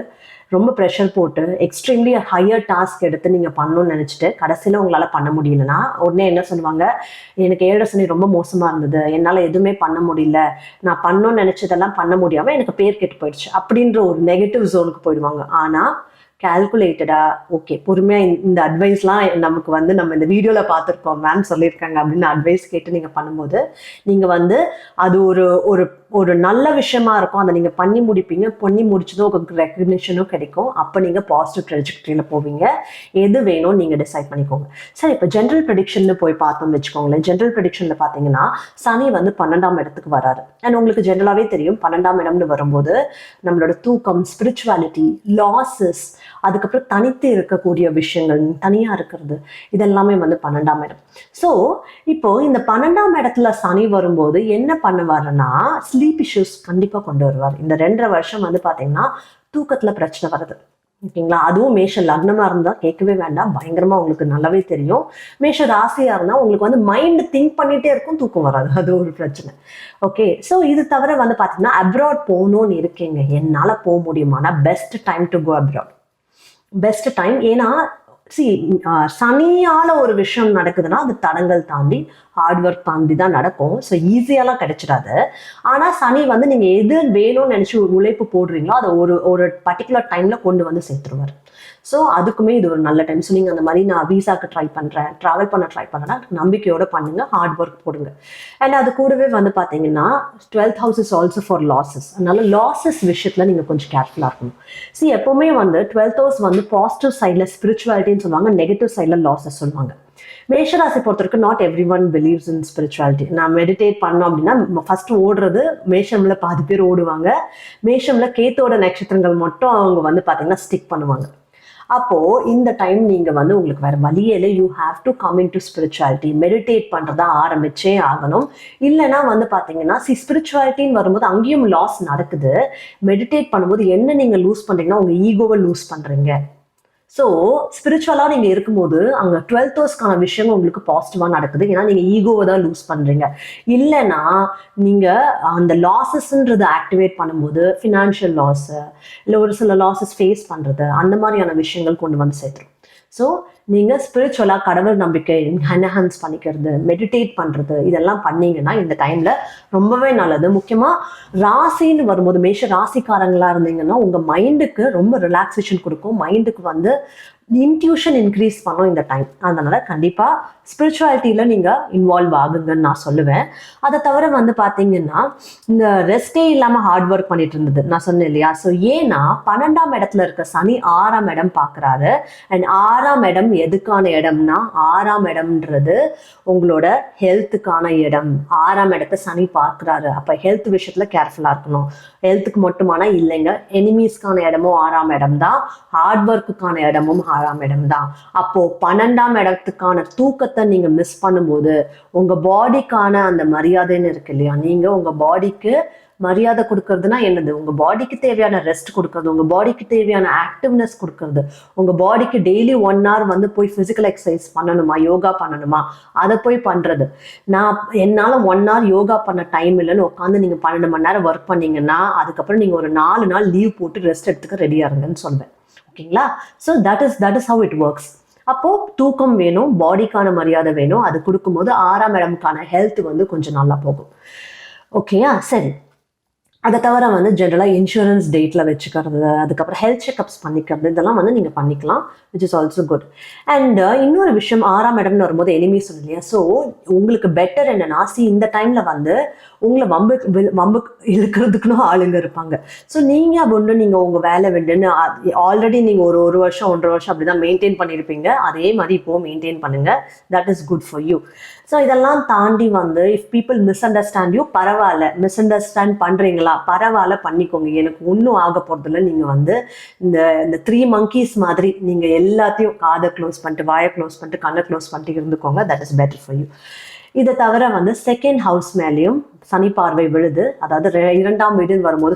ரொம்ப ப்ரெஷர் போட்டு எக்ஸ்ட்ரீம்லி ஹையர் டாஸ்க் எடுத்து நீங்கள் பண்ணணும்னு நினச்சிட்டு கடைசியில் உங்களால் பண்ண முடியலன்னா உடனே என்ன சொல்லுவாங்க, எனக்கு 7 சனி ரொம்ப மோசமாக இருந்தது, என்னால் எதுவுமே பண்ண முடியல, நான் பண்ணணும்னு நினச்சதெல்லாம் பண்ண முடியாமல் எனக்கு பேர் கெட்டு போயிடுச்சு அப்படின்ற ஒரு நெகட்டிவ் ஜோனுக்கு போயிடுவாங்க. ஆனால் கால்குலேட்டடா ஓகே பொறுமையாக இந்த அட்வைஸ்லாம் நமக்கு வந்து நம்ம இந்த வீடியோவில் பார்த்துருக்கோம், மேம் சொல்லியிருக்காங்க அப்படின்னு அட்வைஸ் கேட்டு நீங்கள் பண்ணும்போது நீங்கள் வந்து அது ஒரு ஒரு நல்ல விஷயமா இருக்கும். அதை நீங்கள் பண்ணி முடிப்பீங்க. பண்ணி முடிச்சதும் உங்களுக்கு ரெக்கக்னிஷனும் கிடைக்கும். அப்போ நீங்கள் பாசிட்டிவ் ட்ரெஜெக்டரியில் போவீங்க. எது வேணும்னு நீங்கள் டிசைட் பண்ணிக்கோங்க. சரி, இப்போ ஜென்ரல் ப்ரெடிக்ஷன் போய் பார்த்தோம்னு வச்சுக்கோங்களேன். ஜென்ரல் ப்ரெடிக்ஷனில் பார்த்தீங்கன்னா சனி வந்து 12ஆம் இடத்துக்கு வராரு. அண்ட் உங்களுக்கு ஜென்ரலாகவே தெரியும் 12ஆம் இடம்னு வரும்போது நம்மளோட தூக்கம், ஸ்பிரிச்சுவாலிட்டி, லாஸஸ், அதுக்கப்புறம் தனித்து இருக்கக்கூடிய விஷயங்கள், தனியாக இருக்கிறது, இதெல்லாமே வந்து 12ஆம் இடம். ஸோ இப்போ இந்த 12ஆம் இடத்துல சனி வரும்போது என்ன பண்ணுவாருன்னா ஸ்லீப் இஷ்யூஸ் கண்டிப்பாக கொண்டு வருவார். இந்த 2.5 வருஷம் வந்து பார்த்தீங்கன்னா தூக்கத்தில் பிரச்சனை வருது. ஓகேங்களா. அதுவும் மேஷ லக்னமா இருந்தால் கேட்கவே வேண்டாம், பயங்கரமா உங்களுக்கு நல்லாவே தெரியும். மேஷ ராசியா இருந்தால் உங்களுக்கு வந்து மைண்ட் திங்க் பண்ணிட்டே இருக்கும், தூக்கம் வராது, அது ஒரு பிரச்சனை. ஓகே, ஸோ இது தவிர வந்து பார்த்தீங்கன்னா அப்ராட் போகணும்னு இருக்கீங்க, என்னால் போக முடியுமானா best time to go abroad. Best time. ஏன்னா சனியால ஒரு விஷயம் நடக்குதுன்னா அது தடங்கள் தாண்டி ஹார்ட் ஒர்க் தாண்டி தான் நடக்கும். ஸோ ஈஸியாலாம் கிடைச்சிடாது. ஆனால் சனி வந்து நீங்கள் எது வேணும்னு நினச்சி உழைப்பு போடுறீங்களோ அதை ஒரு பர்டிகுலர் டைமில் கொண்டு வந்து சேர்த்துருவார். ஸோ அதுக்குமே இது ஒரு நல்ல டைம். ஸோ நீங்கள் அந்த மாதிரி நான் வீசாக்கு ட்ரை பண்ணுறேன், ட்ராவல் பண்ண ட்ரை பண்ணுறேன்னா நம்பிக்கையோடு பண்ணுங்கள், ஹார்ட் ஒர்க் போடுங்க. அண்ட் அது கூடவே வந்து பார்த்தீங்கன்னா 12th house is also for losses. அதனால லாஸஸ் விஷயத்தில் நீங்கள் கொஞ்சம் கேர்ஃபுல்லாக இருக்கணும். எப்போவுமே வந்து 12th house வந்து பாசிட்டிவ் சைடில் ஸ்பிரிச்சுவாலிட்டின்னு சொல்லுவாங்க, நெகட்டிவ் சைடில் லாஸஸ் சொல்லுவாங்க. மேஷராசி பொறுத்த வரைக்கும் not every one believes in spirituality. நான் மெடிடேட் பண்ணோம் அப்படின்னா ஃபர்ஸ்ட் ஓடுறது மேஷம்ல பாதி பேர் ஓடுவாங்க, மேஷம்ல கேத்தோட நட்சத்திரங்கள் மட்டும் அவங்க வந்து பார்த்தீங்கன்னா ஸ்டிக் பண்ணுவாங்க. அப்போ இந்த டைம் நீங்க வந்து உங்களுக்கு வேற வழியில you have to come in to spirituality, meditate பண்றதா ஆரம்பிச்சே ஆகணும். இல்லைன்னா வந்து பாத்தீங்கன்னா ஸ்பிரிச்சுவாலிட்டின்னு வரும்போது அங்கேயும் லாஸ் நடக்குது. மெடிடேட் பண்ணும்போது என்ன நீங்க லூஸ் பண்றீங்கன்னா உங்க ஈகோவை லூஸ் பண்றீங்க. ஸோ ஸ்பிரிச்சுவலாக நீங்கள் இருக்கும்போது அங்கே 12th ஹவுஸ்க்கான விஷயங்கள் உங்களுக்கு பாசிட்டிவாக நடக்குது. ஏன்னா நீங்கள் ஈகோவை தான் லூஸ் பண்ணுறீங்க. இல்லைன்னா நீங்கள் அந்த லாஸஸ்ன்றது ஆக்டிவேட் பண்ணும்போது ஃபினான்ஷியல் லாஸு இல்லை ஒரு சில லாஸஸ் ஃபேஸ் பண்ணுறது அந்த மாதிரியான விஷயங்கள் கொண்டு வந்து சேர்த்துரும். ஸோ நீங்கள் ஸ்பிரிச்சுவலாக கடவுள் நம்பிக்கை என்ஹான்ஸ் பண்ணிக்கிறது, மெடிடேட் பண்ணுறது இதெல்லாம் பண்ணீங்கன்னா இந்த டைமில் ரொம்பவே நல்லது. முக்கியமாக ராசின்னு வரும்போது மேஷ ராசிக்காரங்களாக இருந்தீங்கன்னா உங்கள் மைண்டுக்கு ரொம்ப ரிலாக்ஸேஷன் கொடுக்கும், மைண்டுக்கு வந்து இன்ட்யூஷன் இன்க்ரீஸ் பண்ணும் இந்த டைம். அதனால கண்டிப்பாக ஸ்பிரிச்சுவாலிட்டியில் நீங்கள் இன்வால்வ் ஆகுங்கன்னு நான் சொல்லுவேன். அதை தவிர வந்து பார்த்தீங்கன்னா இந்த ரெஸ்டே இல்லாமல் ஹார்ட் ஒர்க் பண்ணிட்டு இருந்தது நான் சொன்னேன் இல்லையா. ஸோ ஏன்னா 12ஆம் இடத்துல இருக்க சனி 6ஆம் இடம் பார்க்குறாரு. அண்ட் 6ஆம் இடம் எதுக்கான இடம்னா 6ஆம் இடம்ன்றது உங்களோட ஹெல்த்துக்கான இடம். 6ஆம் இடத்தை சனி பார்க்குறாரு. அப்போ ஹெல்த் விஷயத்தில் கேர்ஃபுல்லாக இருக்கணும். ஹெல்த்துக்கு மட்டுமானா இல்லைங்க, எனிமீஸ்க்கான இடமும் 6ஆம் இடம் தான், ஹார்ட் ஒர்க்குக்கான இடமும் 6ஆம் இடம் தான். அப்போ 12ஆம் இடத்துக்கான தூக்கத்தை நீங்க மிஸ் பண்ணும்போது உங்க பாடிக்கான அந்த மரியாதைன்னு இருக்கு இல்லையா, நீங்க உங்க பாடிக்கு மரியாதை கொடுக்கறதுனா என்னது, உங்க பாடிக்கு தேவையான ரெஸ்ட் கொடுக்கறது, உங்க பாடிக்கு தேவையான ஆக்டிவ்னஸ் கொடுக்கறது, உங்க பாடிக்கு டெய்லி 1 hour வந்து போய் பிசிக்கல் எக்ஸசைஸ் பண்ணணுமா, யோகா பண்ணணுமா, அதை போய் பண்றது. நான் என்னால 1 hour யோகா பண்ண டைம் இல்லைன்னு உட்காந்து நீங்க 12 மணி நேரம் ஒர்க் பண்ணீங்கன்னா அதுக்கப்புறம் நீங்க ஒரு 4 நாள் லீவ் போட்டு ரெஸ்ட் எடுத்துக்க ரெடியா இருங்கன்னு சொல்வேன். ஓகேங்களா. So that is how it works. அப்போ தூக்கம் வேணும், பாடிக்கான மரியாதை வேணும். அது கொடுக்கும்போது 6ஆம் இடம்கான ஹெல்த் வந்து கொஞ்சம் நல்லா போகும். ஓகேயா, சரி. அதை தவிர வந்து ஜென்ரலாக இன்சூரன்ஸ் டேட்டில் வச்சுக்கிறது, அதுக்கப்புறம் ஹெல்த் செக்அப்ஸ் பண்ணிக்கிறது, இதெல்லாம் வந்து நீங்கள் பண்ணிக்கலாம், which is also good. And இன்னொரு விஷயம் 6ஆம் இடம்னு வரும்போது எனிமி சொன்னேன் இல்லையா. ஸோ உங்களுக்கு பெட்டர் என்னன்னா, இந்த டைமில் வந்து உங்களை வம்பு இழுக்கிறதுக்குன்னு ஆளுங்க இருப்பாங்க. ஸோ நீங்கள் ஒன்று நீங்கள் உங்கள் வேலை விட்டுன்னு ஆல்ரெடி நீங்கள் ஒரு வருஷம் 1.5 வருஷம் அப்படி தான் மெயின்டைன் பண்ணியிருப்பீங்க, அதே மாதிரி இப்போது மெயின்டைன் பண்ணுங்கள். That is good for you. So இதெல்லாம் தாண்டி வந்து if people miss understand you, பரவாயில்ல, மிஸ் அண்டர்ஸ்டாண்ட் பண்ணுறீங்களா, பரவாயில்ல, பண்ணிக்கோங்க, எனக்கு ஒன்றும் ஆக போகிறதில்ல. நீங்கள் வந்து இந்த 3 monkeys மாதிரி நீங்கள் எல்லாத்தையும் காதை க்ளோஸ் பண்ணிட்டு, வாயை க்ளோஸ் பண்ணிட்டு, கண்ணை க்ளோஸ் பண்ணிட்டு இருந்துக்கோங்க. That is better for you. இதை தவிர வந்து 2nd house மேலேயும் சனி பார்வை விழுது. அதாவது 2ஆம் வீடுன்னு வரும்போது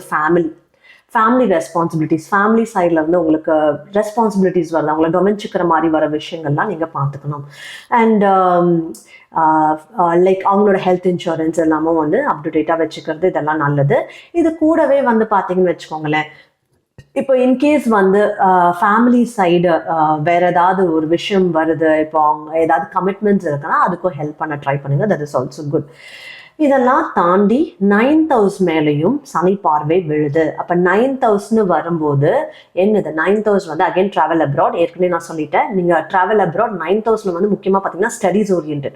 ஃபேமிலி ரெஸ்பான்சிபிலிட்டிஸ், ஃபேமிலி சைடில் வந்து உங்களுக்கு ரெஸ்பான்சிபிலிட்டிஸ் வருது, அவங்களை கவனிச்சுக்கிற மாதிரி வர விஷயங்கள்லாம் நீங்கள் பார்த்துக்கணும். அண்ட் லைக் அவங்களோட ஹெல்த் இன்சூரன்ஸ் எல்லாமும் வந்து அப்டேட்டாக வச்சுக்கிறது, இதெல்லாம் நல்லது. இது கூடவே வந்து பார்த்தீங்கன்னு வச்சுக்கோங்களேன், இப்போ இன்கேஸ் வந்து ஃபேமிலி சைடு வேற ஏதாவது ஒரு விஷயம் வருது, இப்போ அவங்க ஏதாவது கமிட்மெண்ட்ஸ் இருக்குன்னா அதுக்கும் ஹெல்ப் பண்ண ட்ரை பண்ணுங்க. That is also good. இதெல்லாம் தாண்டி 9th house மேலேயும் சனி பார்வை விழுது. அப்போ 9th houseன்னு வரும்போது என்னது, 9th house வந்து அகைன் ட்ராவல் அப்ராட். ஏற்கனவே நான் சொல்லிட்டேன், நீங்கள் ட்ராவல் அப்ராட் 9th houseல வந்து முக்கியமாக பார்த்தீங்கன்னா studies orient.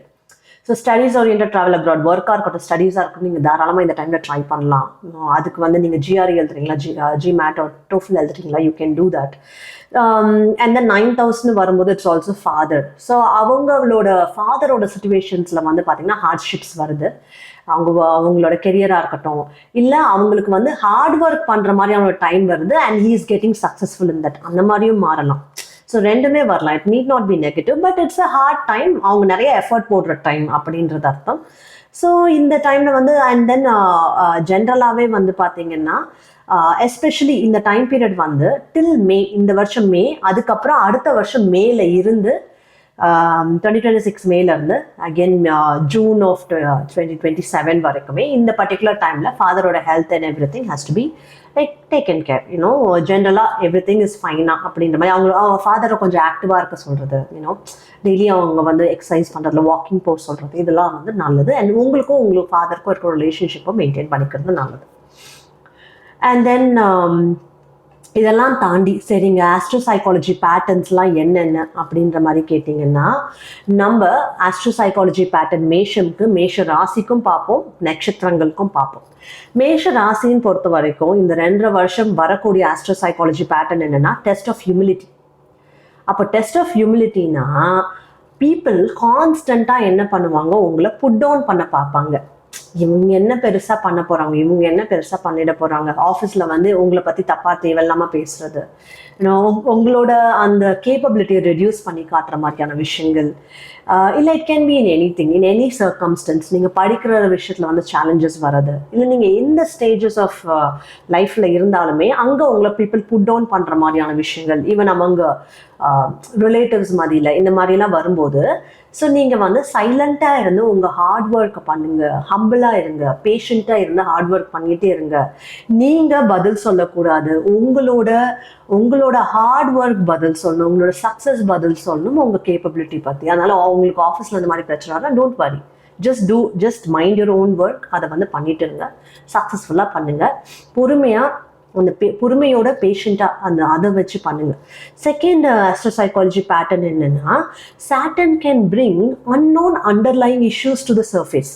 So studies orient travel abroad, ஒர்க்காக இருக்கட்டும், ஸ்டடீஸாக இருக்கட்டும், நீங்கள் தாராளமாக இந்த டைமில் ட்ரை பண்ணலாம். அதுக்கு வந்து நீங்கள் ஜிஆர்இ எழுதுறீங்களா, GMAT டோஃபல் எழுதுறீங்களா, you can do that. And then 9th houseன்னு வரும்போது இட்ஸ் ஆல்சோ ஃபாதர். ஸோ அவங்களோட ஃபாதரோட சுச்சுவேஷன்ஸில் வந்து பார்த்தீங்கன்னா ஹார்ட்ஷிப்ஸ் வருது. அவங்களோட கெரியராக இருக்கட்டும், இல்லை அவங்களுக்கு வந்து ஹார்ட் ஒர்க் பண்ணுற மாதிரியான ஒரு டைம் வருது and he is getting successful in that, அந்த மாதிரியும் மாறலாம். ஸோ ரெண்டுமே வரலாம். It need not be negative, but it's a heart time, அவங்க நிறைய எஃபர்ட் போடுற டைம் அப்படின்றது அர்த்தம். ஸோ இந்த டைமில் வந்து அண்ட் தென் ஜென்ரலாகவே வந்து பார்த்தீங்கன்னா எஸ்பெஷலி இந்த டைம் பீரியட் வந்து டில் மே, இந்த வருஷம் மே, அதுக்கப்புறம் அடுத்த வருஷம் மேல இருந்து 2026 மேல இருந்து அகெயின் ஜூன் ஆஃப் 2027 வரைக்குமே இந்த பர்டிகுலர் டைமில் ஃபாதரோட health and everything has to be like taken care. You know ஜென்ரலாக எவ்ரி திங் இஸ் ஃபைனா அப்படின்ற மாதிரி அவங்க ஃபாதரை கொஞ்சம் ஆக்டிவாக இருக்க சொல்கிறது, யூனோ டெய்லி அவங்க வந்து எக்ஸசைஸ் பண்ணுறதுல வாக்கிங் போக சொல்கிறது, இதெல்லாம் வந்து நல்லது. அண்ட் உங்களுக்கும் உங்களுக்கு ஃபாதருக்கும் இருக்கிற ரிலேஷன்ஷிப்பை மெயின்டைன் பண்ணிக்கிறது நல்லது. அண்ட் தென் இதெல்லாம் தாண்டி சரிங்க ஆஸ்ட்ரோசைக்காலஜி பேட்டர்ன்ஸ்லாம் என்னென்ன அப்படின்ற மாதிரி கேட்டிங்கன்னா, நம்ம ஆஸ்ட்ரோசைக்காலஜி பேட்டர்ன் மேஷம்க்கு, மேஷ ராசிக்கும் பார்ப்போம், நட்சத்திரங்களுக்கும் பார்ப்போம். மேஷ ராசின்னு பொறுத்த வரைக்கும் இந்த 2.5 வருஷம் வரக்கூடிய ஆஸ்ட்ரோசைக்காலஜி பேட்டர்ன் என்னென்னா டெஸ்ட் ஆஃப் ஹியூமிலிட்டி. அப்போ டெஸ்ட் ஆஃப் ஹியூமிலிட்டினா பீப்புள் கான்ஸ்டண்ட்டாக என்ன பண்ணுவாங்க, உங்களை புட் டவுன் பண்ண பார்ப்பாங்க. இவங்க என்ன பெருசா பண்ண போறாங்க, இவங்க என்ன பெருசா பண்ணிட போறாங்க, ஆஃபீஸ்ல வந்து உங்களை பத்தி தப்பா தேவையில்லாம பேசுறது, உங்களோட அந்த கேப்பபிலிட்டியை ரெடியூஸ் பண்ணி காட்டுற மாதிரியான விஷயங்கள், இல்லை it can be in any thing, in any circumstances. நீங்கள் படிக்கிற விஷயத்தில் வந்து சேலஞ்சஸ் வர்றது, இல்லை நீங்கள் எந்த ஸ்டேஜஸ் ஆஃப் லைஃப்பில் இருந்தாலுமே அங்கே உங்களை பீப்புள் புட் டவுன் பண்ணுற மாதிரியான விஷயங்கள், ஈவன் அவங்க ரிலேட்டிவ்ஸ் மாதிரியில் இந்த மாதிரிலாம் வரும்போது, ஸோ நீங்கள் வந்து சைலண்ட்டாக இருந்து உங்கள் ஹார்ட் ஒர்க்கை பண்ணுங்க, ஹம்பிளாக இருங்க, பேஷண்ட்டாக இருந்து ஹார்ட் ஒர்க் பண்ணிகிட்டே இருங்க. நீங்கள் பதில் சொல்லக்கூடாது, உங்களோட ஹார்ட் ஒர்க் பதில் சொல்லணும், உங்களோட சக்ஸஸ் பதில் சொல்லணும் உங்கள் கேப்பபிலிட்டி பற்றி. அதனால் உங்களுக்கு ஆஃபீஸில் இந்த மாதிரி பிரச்சனை வரலாம், don't worry, just mind your own work. அதை வந்து பண்ணிட்டு இருங்க, சக்ஸஸ்ஃபுல்லாக பண்ணுங்கள், பொறுமையாக அந்த பொறுமையோட பேஷண்ட்டாக அதை வச்சு பண்ணுங்க. செகண்ட் ஆஸ்ட்ரோசைக்காலஜி பேட்டர்ன் என்னன்னா, Saturn can bring unknown underlying issues to the surface.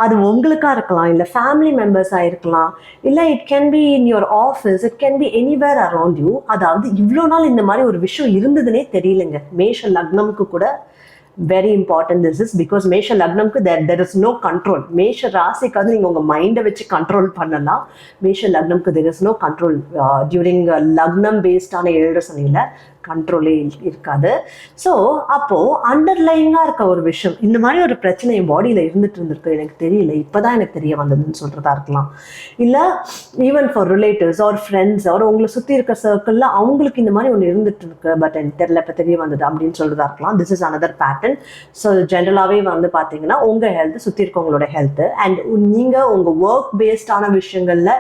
அது உங்களுக்காக இருக்கலாம், இல்லை ஃபேமிலி மெம்பர்ஸாக இருக்கலாம், இல்லை it can be in your office, it can be anywhere around you. அதாவது இவ்வளோ நாள் இந்த மாதிரி ஒரு விஷயம் இருந்ததுன்னே தெரியலங்க. மேஷ லக்னமுக்கு கூட very important this is, because மேஷ லக்னம்க்கு தெர் இஸ் நோ கண்ட்ரோல். மேஷ ராசிக்காவது நீங்கள் உங்கள் மைண்டை வச்சு கண்ட்ரோல் பண்ணலாம், மேஷ லக்னம்க்கு there is no control. During லக்னம் பேஸ்டான 7 சனியில் கண்ட்ரோலே இருக்காது. ஸோ அப்போது அண்டர்லைங்காக இருக்க ஒரு விஷயம், இந்த மாதிரி ஒரு பிரச்சனை என் பாடியில் இருந்துட்டு இருந்திருக்கு, எனக்கு தெரியல, இப்போ தான் எனக்கு தெரிய வந்ததுன்னு சொல்கிறதா இருக்கலாம். இல்லை even for relatives or friends or உங்களை சுற்றி இருக்க சர்க்கிளில் அவங்களுக்கு இந்த மாதிரி ஒன்று இருந்துட்டு இருக்கு, பட் எனக்கு தெரியல, இப்போ தெரிய வந்தது அப்படின்னு சொல்கிறதா இருக்கலாம். This is another pattern. So ஜென்ரலாகவே வந்து பார்த்தீங்கன்னா உங்கள் ஹெல்த், சுற்றி இருக்கவங்களோட ஹெல்த்து, அண்ட் நீங்கள் உங்கள் ஒர்க் பேஸ்டான விஷயங்களில்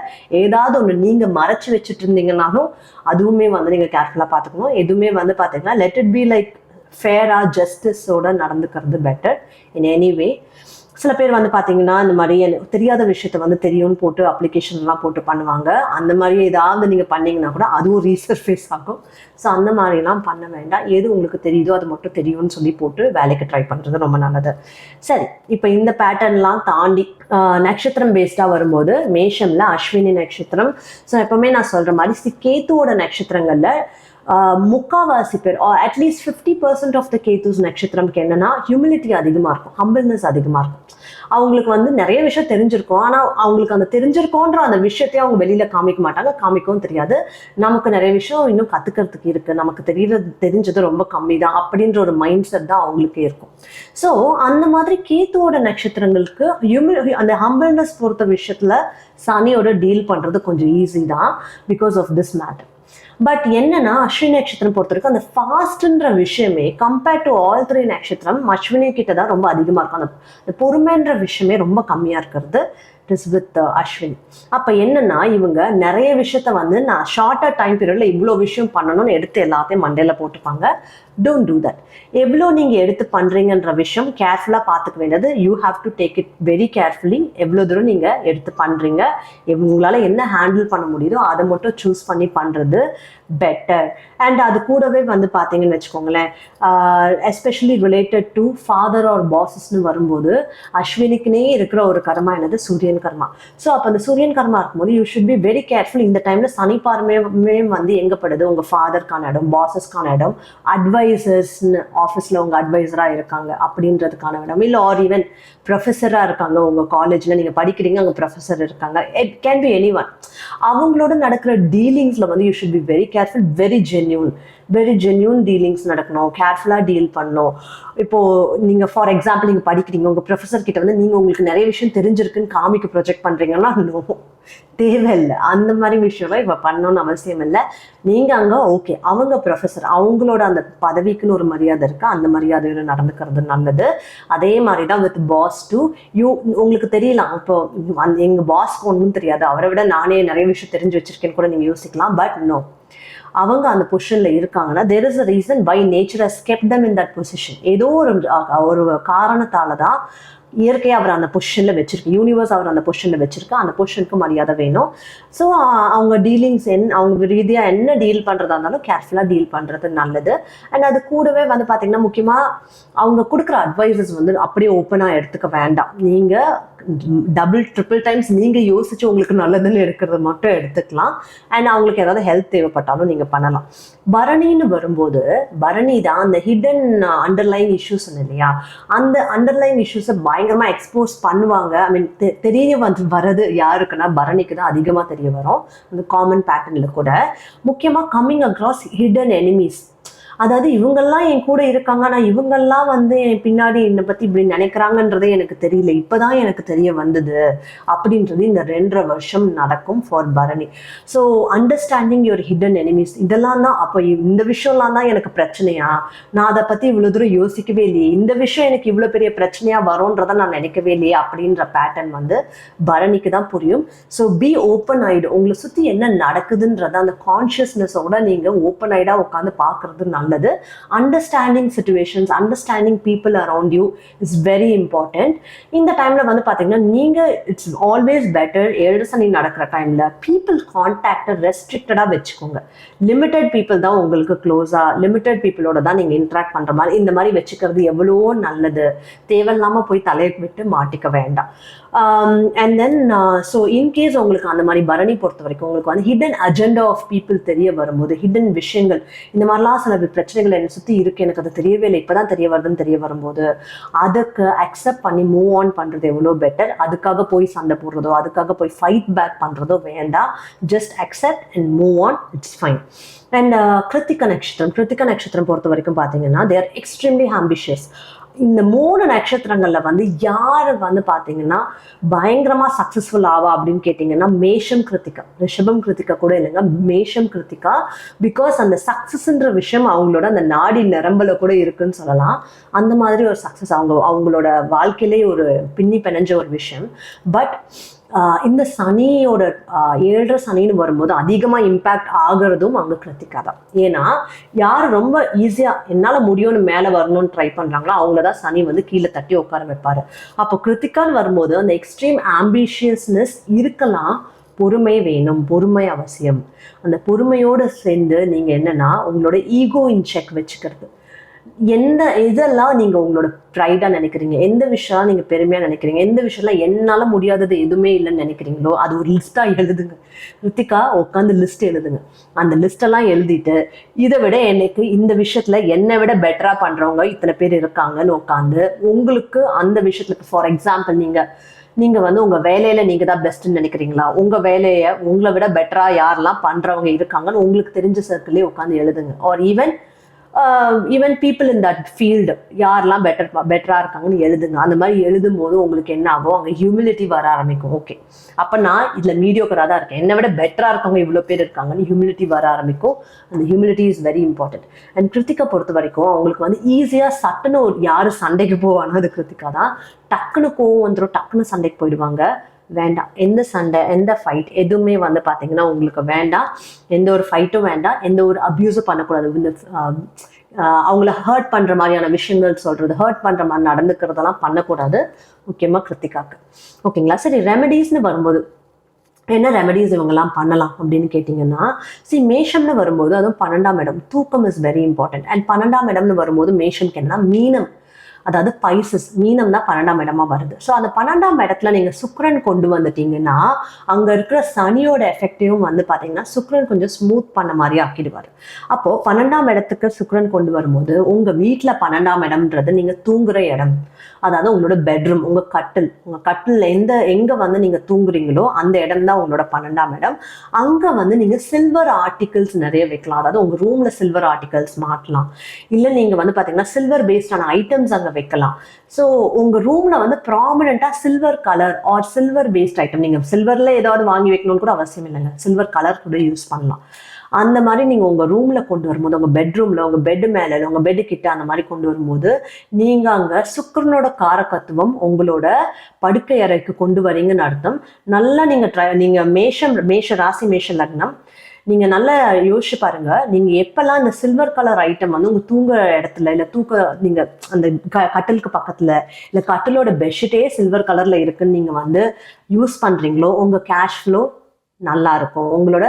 ஏதாவது ஒன்று நீங்கள் மறைச்சி வச்சுட்டு இருந்தீங்கன்னாலும் அதுவுமே வந்து நீங்கள் கேர்ஃபுல்லாக பார்த்துக்கணும். எதுவுமே வந்து பார்த்தீங்கன்னா லெட் இட் பி லைக் ஃபேராக ஜஸ்டிஸோட நடந்துக்கிறது பெட்டர் இன் எனி வே. சில பேர் வந்து பார்த்தீங்கன்னா இந்த மாதிரி தெரியாத விஷயத்த வந்து தெரியும்னு போட்டு அப்ளிகேஷன்லாம் போட்டு பண்ணுவாங்க. அந்த மாதிரி ஏதாவது நீங்கள் பண்ணிங்கன்னா கூட அதுவும் ரீசர்ஃபேஸ் ஆகும். ஸோ அந்த மாதிரிலாம் பண்ண வேண்டாம். எது உங்களுக்கு தெரியுதோ அது மட்டும் தெரியும்னு சொல்லி போட்டு வேலைக்கு ட்ரை பண்ணுறது ரொம்ப நல்லது. சரி, இப்போ இந்த பேட்டர்ன்லாம் தாண்டி நட்சத்திரம் பேஸ்டாக வரும்போது மேஷமில் அஸ்வினி நட்சத்திரம். ஸோ எப்போவுமே நான் சொல்கிற மாதிரி கேத்துவோட நட்சத்திரங்களில் முக்காவாசி பேர் அட்லீஸ்ட் 50% ஆஃப் த கேத்துஸ் நட்சத்திரம்க்கு என்னன்னா ஹியூமிலிட்டி அதிகமாக இருக்கும், ஹம்பிள்னஸ் அதிகமாக இருக்கும். அவங்களுக்கு வந்து நிறைய விஷயம் தெரிஞ்சிருக்கும், ஆனால் அவங்களுக்கு அந்த தெரிஞ்சிருக்கோன்ற அந்த விஷயத்தையும் அவங்க வெளியில் காமிக்க மாட்டாங்க, காமிக்கவும் தெரியாது. நமக்கு நிறைய விஷயம் இன்னும் கற்றுக்கிறதுக்கு இருக்குது, நமக்கு தெரிஞ்சது ரொம்ப கம்மி தான் அப்படின்ற ஒரு மைண்ட் செட் தான் அவங்களுக்கு இருக்கும். ஸோ அந்த மாதிரி கேத்துவோட நட்சத்திரங்களுக்கு அந்த ஹம்பிள்னஸ் பொறுத்த விஷயத்தில் சனியோட டீல் பண்ணுறது கொஞ்சம் ஈஸி தான் because of this matter. But என்னன்னா அஸ்வினி நட்சத்திரம் பொறுத்த வரைக்கும் அந்த ஃபாஸ்ட்ன்ற விஷயமே கம்பேர்ட் டு ஆல் 3 நட்சத்திரம் அஸ்வினி கிட்ட தான் ரொம்ப அதிகமாக இருக்கும். அந்த பொறுமைன்ற விஷயமே ரொம்ப கம்மியாக இருக்கிறது இஸ் வித் அஸ்வினி. அப்போ என்னன்னா இவங்க நிறைய விஷயத்த வந்து நான் ஷார்ட்டர் டைம் பீரியட்ல இவ்வளோ விஷயம் பண்ணணும்னு எடுத்து எல்லாத்தையும் மண்டையில் போட்டுப்பாங்க. Don't do that. எவ்வளோ நீங்கள் எடுத்து பண்ணுறீங்கன்ற விஷயம் கேர்ஃபுல்லாக பார்த்துக்க வேண்டியது. You have to take it very carefully. எவ்வளோ தூரம் நீங்கள் எடுத்து பண்ணுறீங்க, உங்களால் என்ன ஹேண்டில் பண்ண முடியுதோ அதை மட்டும் சூஸ் பண்ணி பண்ணுறது பெட்டர். அண்ட் அது கூடவே வந்து பார்த்தீங்கன்னு வச்சுக்கோங்களேன், especially related to father or பாஸஸ்ன்னு வரும்போது அஸ்வினிக்குனே இருக்கிற ஒரு கர்மா என்னது, சூரியன் கர்மா. ஸோ அப்போ அந்த சூரியன் கர்மா இருக்கும்போது you should be very careful. இந்த டைமில் சனி பார்வையுமே வந்து எங்கே படுது, உங்கள் ஃபாதர்க்கான இடம், பாஸஸ்க்கான இடம், அட்வைசர்ஸ்ன்னு ஆஃபீஸில் உங்கள் அட்வைசராக இருக்காங்க அப்படின்றதுக்கான இடம், இல்லை ஆர் ஈவன் ப்ரொஃபஸராக இருக்காங்க உங்கள் காலேஜில், நீங்கள் படிக்கிறீங்க அங்கே ப்ரொஃபஸர் இருக்காங்க, it can be any one. அவங்களோட நடக்கிற டீலிங்ஸில் வந்து you should be very careful, very genuine. Very genuine dealings நடக்கணும், கேர்ஃபுல்லாக டீல் பண்ணணும். இப்போது நீங்கள் ஃபார் எக்ஸாம்பிள் நீங்கள் படிக்கிறீங்க, உங்கள் ப்ரொஃபஸர் கிட்ட வந்து நீங்கள் உங்களுக்கு நிறைய விஷயம் தெரிஞ்சிருக்குன்னு காமிக்க ப்ரொஜெக்ட் பண்ணுறீங்கன்னா தேவையில்லை. அந்த மாதிரி விஷயம்லாம் இப்போ பண்ணணும்னு அவசியம் இல்லை. நீங்கள் அங்கே ஓகே அவங்க ப்ரொஃபஸர், அவங்களோட அந்த பதவிக்குன்னு ஒரு மரியாதை இருக்குது, அந்த மரியாதையோட நடந்துக்கிறது நல்லது. அதே மாதிரி தான் வித் பாஸ் டூ உங்களுக்கு தெரியலாம், இப்போ எங்கள் பாஸ்க்கு ஒன்றும் தெரியாது, அவரை விட நானே நிறைய விஷயம் தெரிஞ்சு வச்சிருக்கேன்னு கூட நீங்கள் யோசிக்கலாம். பட் நோ, அவங்க அந்த பொசிஷன்ல இருக்காங்கன்னா there is a reason why nature has kept them in that position. ஏதோ ஒரு காரணத்தால தான் இயற்கையாக அவர் அந்த பொசிஷனில் வச்சிருக்கு, யூனிவர்ஸ் அவர் அந்த பொசிஷனில் வச்சிருக்கு. அந்த பொசிஷனுக்கு மரியாதை வேணும். ஸோ அவங்க டீலிங்ஸ் அவங்க ரீதியாக என்ன டீல் பண்ணுறதா இருந்தாலும் கேர்ஃபுல்லாக டீல் பண்ணுறது நல்லது. அண்ட் அது கூடவே வந்து பார்த்தீங்கன்னா முக்கியமாக அவங்க கொடுக்குற அட்வைசஸ் வந்து அப்படியே ஓப்பனாக எடுத்துக்க வேண்டாம். நீங்கள் டபுள் ட்ரிபிள் டைம்ஸ் நீங்கள் யோசிச்சு உங்களுக்கு நல்லதுன்னு எடுக்கிறது மட்டும் எடுத்துக்கலாம். அண்ட் அவங்களுக்கு ஏதாவது ஹெல்ப் தேவைப்பட்டாலும் நீங்கள் பண்ணலாம். பரணின்னு வரும்போது பரணி தான் அந்த ஹிடன் அண்டர்லைன் இஷ்யூஸ் இல்லையா, அந்த அண்டர்லைன் இஷ்யூஸை பயங்கரமா எக்ஸ்போஸ் பண்ணுவாங்க. ஐ மீன் தெரிய வர்றது யாருக்குன்னா பரணிக்கு தான் அதிகமாக தெரிய வரும். அந்த காமன் பேட்டர்ன்ல கூட முக்கியமாக கம்மிங் அக்ராஸ் ஹிடன் எனிமீஸ். அதாவது இவங்கெல்லாம் என் கூட இருக்காங்க, ஆனால் இவங்கெல்லாம் வந்து என் பின்னாடி என்னை பற்றி இப்படி நினைக்கிறாங்கன்றதே எனக்கு தெரியல, இப்போதான் எனக்கு தெரிய வந்தது அப்படின்றது இந்த 2.5 வருஷம் நடக்கும் for Bharani. So understanding your hidden enemies, இதெல்லாம் தான். அப்போ இந்த விஷயம்லாம் தான் எனக்கு பிரச்சனையா, நான் அதை பற்றி இவ்வளோ தூரம் யோசிக்கவே இல்லையே, இந்த விஷயம் எனக்கு இவ்வளோ பெரிய பிரச்சனையாக வரும்ன்றதை நான் நினைக்கவே இல்லையே அப்படின்ற பேட்டர்ன் வந்து பரணிக்கு தான் புரியும். ஸோ பி ஓப்பன் ஐடு, உங்களை சுற்றி என்ன நடக்குதுன்றத அந்த கான்ஷியஸ்னஸோட நீங்கள் ஓப்பன் ஐடாக உட்காந்து பார்க்குறது நல்லது. Understanding situations, understanding people around you is very important. இந்த டைம்ல வந்து பாத்தீங்கன்னா நீங்க இட்ஸ் ஆல்வேஸ் பெட்டர் ஏழரை சனி நடக்கிற டைம்ல பீப்புள் கான்டாக்டை ரெஸ்ட்ரிக்டடா வச்சுக்கோங்க. லிமிட்டட் பீப்புள் தான் உங்களுக்கு க்ளோஸா, லிமிட்டட் பீப்புளோட தான் நீங்க இன்ட்ராக்ட் பண்ற மாதிரி இந்த மாதிரி வச்சுக்கிறது எவ்வளோ நல்லது. தேவையில்லாம போய் தலையை விட்டு மாட்டிக்க வேண்டாம். அண்ட் தென் ஸோ இன்கேஸ் உங்களுக்கு அந்த மாதிரி பரணி பொறுத்த வரைக்கும் உங்களுக்கு வந்து ஹிடன் அஜெண்டா ஆஃப் பீப்புள் தெரிய வரும்போது, ஹிடன் விஷயங்கள் இந்த மாதிரிலாம் சில பிரச்சனைகள் என்னை சுற்றி இருக்கு, எனக்கு அது தெரியவே இல்லை, இப்போதான் தெரிய வருதுன்னு தெரிய வரும்போது அதுக்கு அக்செப்ட் பண்ணி மூவ் ஆன் பண்ணுறது எவ்வளோ பெட்டர். அதுக்காக போய் சண்டை போடுறதோ அதுக்காக போய் ஃபைட் பேக் பண்ணுறதோ வேண்டாம். Just accept and move on, it's fine. And Krittika நட்சத்திரம் பொறுத்த வரைக்கும் பார்த்தீங்கன்னா தே ஆர் எக்ஸ்ட்ரீம்லி ஆம்பிஷியஸ். இந்த 3 நட்சத்திரங்கள்ல வந்து யாரு வந்து பாத்தீங்கன்னா பயங்கரமா சக்சஸ்ஃபுல் ஆவா அப்படின்னு கேட்டீங்கன்னா மேஷம் கிருத்திகா, ரிஷபம் கிருத்திகா கூட இல்லைங்க, மேஷம் கிருத்திகா. பிகாஸ் அந்த சக்சஸ்ன்ற விஷயம் அவங்களோட அந்த நாடி நரம்புல கூட இருக்குன்னு சொல்லலாம். அந்த மாதிரி ஒரு சக்சஸ் அவங்களோட வாழ்க்கையிலே ஒரு பின்னி பிணைஞ்ச ஒரு விஷயம். பட் இந்த சனியோட 7.5 சனின்னு வரும்போது அதிகமாக இம்பேக்ட் ஆகிறதும் அங்கே கிருத்திகா தான். ஏன்னா யார் ரொம்ப ஈஸியாக என்னால் முடியும்னு மேலே வரணும்னு ட்ரை பண்ணுறாங்களோ அவங்கள தான் சனி வந்து கீழே தட்டி உட்கார வைப்பார். அப்போ கிருத்திகான்னு வரும்போது அந்த எக்ஸ்ட்ரீம் ஆம்பிஷியஸ்னஸ் இருக்கலாம், பொறுமை வேணும், பொறுமை அவசியம். அந்த பொறுமையோடு சேர்ந்து நீங்கள் என்னன்னா உங்களோட ஈகோ இன் செக் வச்சுக்கிறது. இதெல்லாம் நீங்க உங்களோட ப்ரைடா நினைக்கிறீங்க, எந்த விஷயம் நீங்க பெருமையா நினைக்கிறீங்க, எந்த விஷயம்லாம் என்னால முடியாதது எதுவுமே இல்லைன்னு நினைக்கிறீங்களோ அது ஒரு லிஸ்டா எழுதுங்க. ரித்திகா உட்காந்து லிஸ்ட் எழுதுங்க. அந்த லிஸ்ட் எல்லாம் எழுதிட்டு இதை விட எனக்கு இந்த விஷயத்துல என்னை விட பெட்டரா பண்றவங்க இத்தனை பேர் இருக்காங்கன்னு உட்காந்து உங்களுக்கு அந்த விஷயத்துல ஃபார் எக்ஸாம்பிள் நீங்க வந்து உங்க வேலையில நீங்க தான் பெஸ்ட்ன்னு நினைக்கிறீங்களா, உங்க வேலையை உங்களை விட பெட்டரா யாரெல்லாம் பண்றவங்க இருக்காங்கன்னு உங்களுக்கு தெரிஞ்ச சர்க்கிள்லயே உட்காந்து எழுதுங்க. R even people in that field யாரெல்லாம் பெட்டரா இருக்காங்கன்னு எழுதுங்க. அந்த மாதிரி எழுதும் போது உங்களுக்கு என்ன ஆகும், அங்கே ஹியூமிலிட்டி வர ஆரம்பிக்கும். ஓகே, அப்போ நான் இதில் மீடியோக்கராக தான் இருக்கேன், என்னை விட பெட்டரா இருக்கவங்க இவ்வளோ பேர் இருக்காங்கன்னு ஹியூமிலிட்டி வர ஆரம்பிக்கும். அந்த humility is very important. And Krittika பொறுத்த வரைக்கும் அவங்களுக்கு வந்து ஈஸியாக சட்டுன்னு யாரு சண்டைக்கு போவானோ அது கிருத்திகா தான். டக்குன்னு கோவம் வந்துடும், டக்குன்னு சண்டைக்கு போயிடுவாங்க. வேண்டாம், எந்த சண்டை எந்த ஃபைட் எதுவுமே வந்து பார்த்தீங்கன்னா உங்களுக்கு வேண்டாம். எந்த ஒரு ஃபைட்டும் வேண்டாம், எந்த ஒரு அப்யூஸும் பண்ணக்கூடாது. இந்த அவங்கள ஹர்ட் பண்ணுற மாதிரியான விஷயங்கள் சொல்கிறது, ஹர்ட் பண்ணுற மாதிரி நடந்துக்கிறதெல்லாம் பண்ணக்கூடாது, முக்கியமாக கிருத்திகாக்கு. ஓகேங்களா? சரி, ரெமெடிஸ்னு வரும்போது என்ன ரெமெடிஸ் இவங்கெல்லாம் பண்ணலாம் அப்படின்னு கேட்டிங்கன்னா, மேஷம்னு வரும்போது அதுவும் 12ஆம் இடம், தூக்கம் இஸ் வெரி இம்பார்ட்டன்ட். அண்ட் 12ஆம் இடம்னு வரும்போது மேஷம்க்கு என்னன்னா மீனம், அதாவது பைசஸ், மீனம் தான் 12ஆம் இடமா வருது. ஸோ அந்த 12ஆம் இடத்துல நீங்க சுக்கிரன் கொண்டு வந்துட்டீங்கன்னா அங்க இருக்கிற சனியோட எஃபெக்டையும் வந்து பாத்தீங்கன்னா சுக்கிரன் கொஞ்சம் ஸ்மூத் பண்ண மாதிரி ஆக்கிடுவாரு. அப்போ 12ஆம் இடத்துக்கு சுக்கிரன் கொண்டு வரும்போது உங்க வீட்டுல 12ஆம் இடம்ன்றது நீங்க தூங்குற இடம், அதாவது உங்களோட பெட்ரூம், உங்க கட்டில் எங்க வந்து நீங்க தூங்குறீங்களோ அந்த இடம் தான் உங்களோட 12ஆம் இடம். அங்க வந்து நீங்க சில்வர் ஆர்டிகல்ஸ் நிறைய வைக்கலாம், அதாவது உங்க ரூம்ல சில்வர் ஆர்டிகல்ஸ் மாட்டலாம், இல்ல நீங்க வந்து பாத்தீங்கன்னா சில்வர் பேஸ்டான ஐட்டம்ஸ் அங்க வைக்கலாம். ஸோ உங்க ரூம்ல வந்து ப்ராமினெண்டா silver colour or silver based item, நீங்க சில்வர்ல ஏதாவது வாங்கி வைக்கணும்னு கூட அவசியம் இல்லைங்க, சில்வர் கலர் கூட யூஸ் பண்ணலாம். அந்த மாதிரி நீங்க உங்க ரூம்ல கொண்டு வரும்போது, உங்க பெட்ரூம்ல, உங்க பெட் மேல, உங்க பெட்டு கிட்ட அந்த மாதிரி கொண்டு வரும்போது நீங்க அங்க சுக்கிரனோட காரகத்துவம் உங்களோட படுக்கை அறைக்கு கொண்டு வரீங்கன்னு அர்த்தம். நல்லா நீங்க மேஷ ராசி, மேஷ லக்னம், நீங்க நல்லா யோசிச்சு பாருங்க. நீங்க எப்பெல்லாம் இந்த சில்வர் கலர் ஐட்டம் வந்து உங்க தூங்குற இடத்துல இல்ல நீங்க அந்த கட்டிலுக்கு பக்கத்துல இல்ல கட்டிலோட பெட்ஷீட்டே சில்வர் கலர்ல இருக்குன்னு நீங்க வந்து யூஸ் பண்றீங்களோ உங்க கேஷ் ஃப்ளோ நல்லா இருக்கும், உங்களோட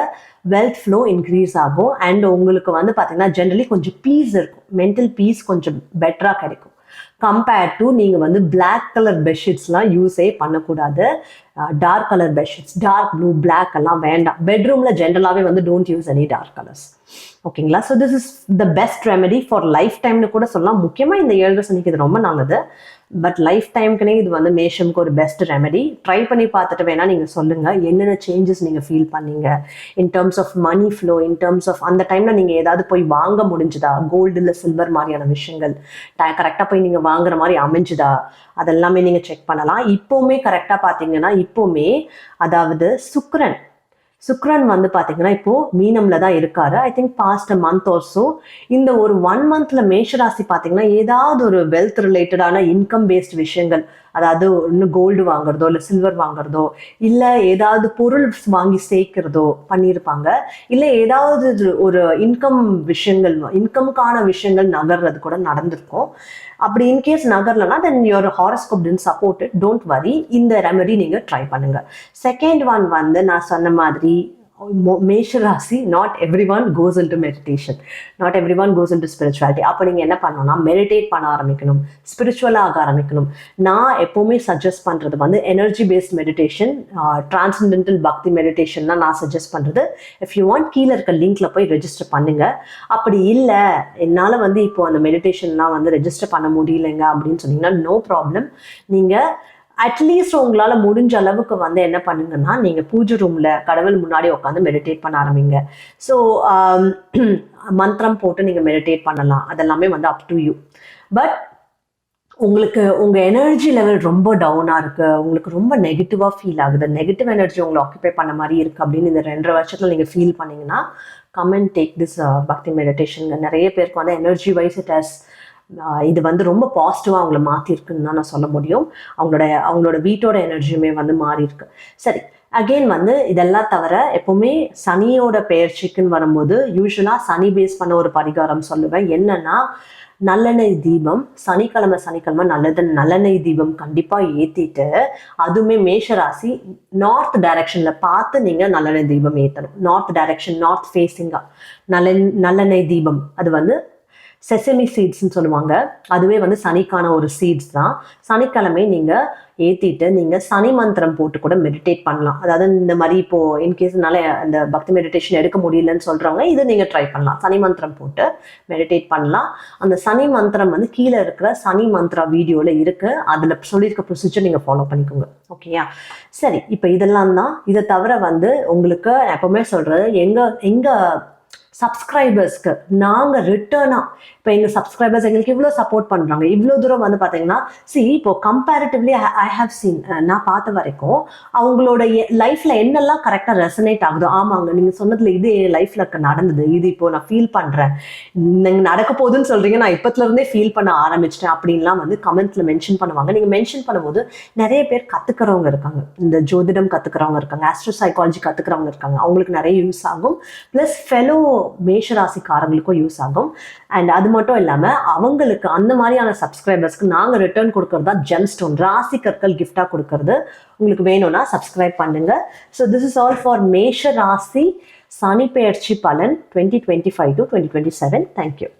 வெல்த் ஃப்ளோ இன்க்ரீஸ் ஆகும். அண்ட் உங்களுக்கு வந்து பாத்தீங்கன்னா ஜென்ரலி கொஞ்சம் பீஸ் இருக்கும், மென்டல் பீஸ் கொஞ்சம் பெட்டரா கிடைக்கும் கம்பேர்ட் டு நீங்க வந்து பிளாக் கலர் பெட்ஷீட்ஸ்லாம் யூஸே பண்ணக்கூடாது. Dark colour bedsheets, dark blue, black எல்லாம் வேண்டாம். பெட்ரூம்ல ஜென்ரலாவே வந்து don't use any dark colours. ஓகேங்களா? So this is the best remedy for life டைம்னு கூட சொல்லலாம். முக்கியமா இந்த 7 சனிக்கு இது ரொம்ப நல்லது. பட் லைஃப் டைம்க்குனே இது வந்து மேஷம்க்கு ஒரு பெஸ்ட் ரெமெடி. ட்ரை பண்ணி பார்த்துட்டு வேணா நீங்க சொல்லுங்க என்னென்ன சேஞ்சஸ் நீங்க ஃபீல் பண்ணீங்க in terms of money flow, in terms of அந்த டைம்ல நீங்க ஏதாவது போய் வாங்க முடிஞ்சுதா, கோல்டு இல்லை சில்வர் மாதிரியான விஷயங்கள் கரெக்டாக போய் நீங்க வாங்குற மாதிரி அமைஞ்சுதா, அதெல்லாமே நீங்க செக் பண்ணலாம். இப்போவுமே கரெக்டாக பார்த்தீங்கன்னா இப்போவுமே அதாவது சுக்ரன் வந்து பாத்தீங்கன்னா இப்போ மீனம்ல தான் இருக்காரு. I think past month also இந்த ஒரு 1 மந்த்ல மேஷராசி பாத்தீங்கன்னா ஏதாவது ஒரு வெல்த் ரிலேட்டடான இன்கம் பேஸ்ட் விஷயங்கள், அதாவது இன்னும் கோல்டு வாங்குறதோ இல்லை சில்வர் வாங்குறதோ இல்லை ஏதாவது பொருள் வாங்கி சேர்க்கிறதோ பண்ணியிருப்பாங்க. இல்லை ஏதாவது ஒரு இன்கம்கான விஷயங்கள் நகர்றது கூட நடந்திருக்கும். அப்படி இன்கேஸ் நகர்லனா then your horoscope didn't support it, don't worry, இந்த ரெமெடி நீங்க ட்ரை பண்ணுங்க. செகண்ட் ஒன் வந்து நான் சொன்ன மாதிரி மேஷராசி, not every one cos into meditation, not every one cos into spirituality. அப்போ நீங்கள் என்ன பண்ணணும்னா மெடிடேட் பண்ண ஆரம்பிக்கணும், ஸ்பிரிச்சுவலாக ஆக ஆரம்பிக்கணும். நான் எப்போவுமே சஜஸ்ட் பண்ணுறது வந்து எனர்ஜி பேஸ்ட் மெடிடேஷன், டிரான்சென்டென்டல் பக்தி மெடிடேஷன் தான் நான் சஜஸ்ட் பண்ணுறது. இஃப் யூ வாண்ட் கீழே இருக்க லிங்க்ல போய் ரெஜிஸ்டர் பண்ணுங்க. அப்படி இல்லை என்னால் வந்து இப்போ அந்த மெடிடேஷன்லாம் வந்து ரெஜிஸ்டர் பண்ண முடியலைங்க அப்படின்னு சொன்னீங்கன்னா நோ ப்ராப்ளம். நீங்கள் அட்லீஸ்ட் உங்களால முடிஞ்ச அளவுக்கு வந்து என்ன பண்ணுங்கன்னா நீங்க பூஜை ரூம்ல கடவுள் முன்னாடி உட்காந்து மெடிடேட் பண்ண ஆரம்பிங்க. ஸோ மந்திரம் போட்டு நீங்க மெடிடேட் பண்ணலாம், அதெல்லாமே வந்து அப் டு யூ. பட் உங்களுக்கு உங்க எனர்ஜி லெவல் ரொம்ப டவுனா இருக்கு, உங்களுக்கு ரொம்ப நெகட்டிவா ஃபீல் ஆகுது, நெகட்டிவ் எனர்ஜி உங்களை ஆக்குபை பண்ண மாதிரி இருக்கு அப்படின்னு இந்த 2.5 வருஷத்துல நீங்க ஃபீல் பண்ணீங்கன்னா கம் அண்ட் டேக் திஸ் பக்தி மெடிடேஷன். நிறைய பேருக்கு வந்து எனர்ஜி வைஸ் இட் ஹஸ் இது வந்து ரொம்ப பாசிட்டிவாக அவங்கள மாற்றிருக்குன்னு தான் நான் சொல்ல முடியும். அவங்களோட வீட்டோட எனர்ஜியுமே வந்து மாறி இருக்கு. சரி, அகெயின் வந்து இதெல்லாம் தவிர எப்பவுமே சனியோட பெயர்ச்சிக்குன்னு வரும்போது யூஸ்வலாக சனி பேஸ் பண்ண ஒரு பரிகாரம் சொல்லுவேன். என்னன்னா நல்லெண்ணெய் தீபம் சனிக்கிழமை நல்லெண்ணெய் தீபம் கண்டிப்பாக ஏற்றிட்டு, அதுவுமே மேஷராசி நார்த் டைரக்ஷனில் பார்த்து நீங்கள் நல்லெண்ணெய் தீபம் ஏற்றணும். நார்த் டைரக்ஷன், நார்த் ஃபேஸிங்காக நல்லெண்ணெய் தீபம், அது வந்து செசமி சீட்ஸ்ன்னு சொல்லுவாங்க. அதுவே வந்து சனிக்கான ஒரு சீட்ஸ் தான். சனிக்கிழமை நீங்கள் ஏற்றிட்டு நீங்கள் சனி மந்திரம் போட்டு கூட மெடிடேட் பண்ணலாம். அதாவது இந்த மாதிரி இப்போ இன்கேஸ்னால அந்த பக்தி மெடிடேஷன் எடுக்க முடியலன்னு சொல்கிறவங்க இது நீங்கள் ட்ரை பண்ணலாம். சனி மந்திரம் போட்டு மெடிடேட் பண்ணலாம். அந்த சனி மந்திரம் வந்து கீழே இருக்கிற சனி மந்திரா வீடியோவில் இருக்குது, அதில் சொல்லியிருக்க ப்ரொசீஜர் நீங்கள் ஃபாலோ பண்ணிக்கோங்க. ஓகேயா? சரி, இப்போ இதெல்லாம் தான். இதை தவிர வந்து உங்களுக்கு எப்பவுமே சொல்கிறது, எங்கள் சப்ஸ்கிரைபர்ஸ்க்கு நாங்கள் ரிட்டர்னாக இப்போ எங்கள் சப்ஸ்கிரைபர்ஸ் எங்களுக்கு இவ்வளோ சப்போர்ட் பண்ணுறாங்க, இவ்வளோ தூரம் வந்து பார்த்தீங்கன்னா இப்போ கம்பேரிட்டிவ்லி ஐ ஹவ் சீன், நான் பார்த்த வரைக்கும் அவங்களோட லைஃப்பில் என்னெல்லாம் கரெக்டாக ரெசனேட் ஆகுதோ, ஆமாங்க நீங்கள் சொன்னதில் இது என் லைஃப்பில் நடந்தது, இது இப்போ நான் ஃபீல் பண்ணுறேன், நீங்கள் நடக்க போகுதுன்னு சொல்கிறீங்க, நான் இப்போத்துலேருந்தே ஃபீல் பண்ண ஆரம்பிச்சிட்டேன் அப்படின்லாம் வந்து கமெண்ட்ஸில் மென்ஷன் பண்ணுவாங்க. நீங்கள் மென்ஷன் பண்ணும்போது நிறைய பேர் கற்றுக்கிறவங்க இருக்காங்க, இந்த ஜோதிடம் கற்றுக்கிறவங்க இருக்காங்க, ஆஸ்ட்ரோ சைக்காலஜி கற்றுக்கிறவங்க இருக்காங்க, அவங்களுக்கு நிறைய யூஸ் ஆகும். ப்ளஸ் ஃபெலோ மேஷராசிக்காரங்களுக்கும் யூஸ் ஆகும். அண்ட் அது மட்டும் இல்லாமல் அவங்களுக்கு அந்த மாதிரியான சப்ஸ்கிரைபர்ஸ்க்கு நாங்கள் ரிட்டர்ன் கொடுக்கறதா ஜெம் ஸ்டோன் ராசி கற்கள் கிஃப்டாக கொடுக்கறது. உங்களுக்கு வேணும்னா சப்ஸ்கிரைப் பண்ணுங்க. So this is all for மேஷ ராசி சனி பெயர்ச்சி பலன் 2025 to 2027. தேங்க்யூ.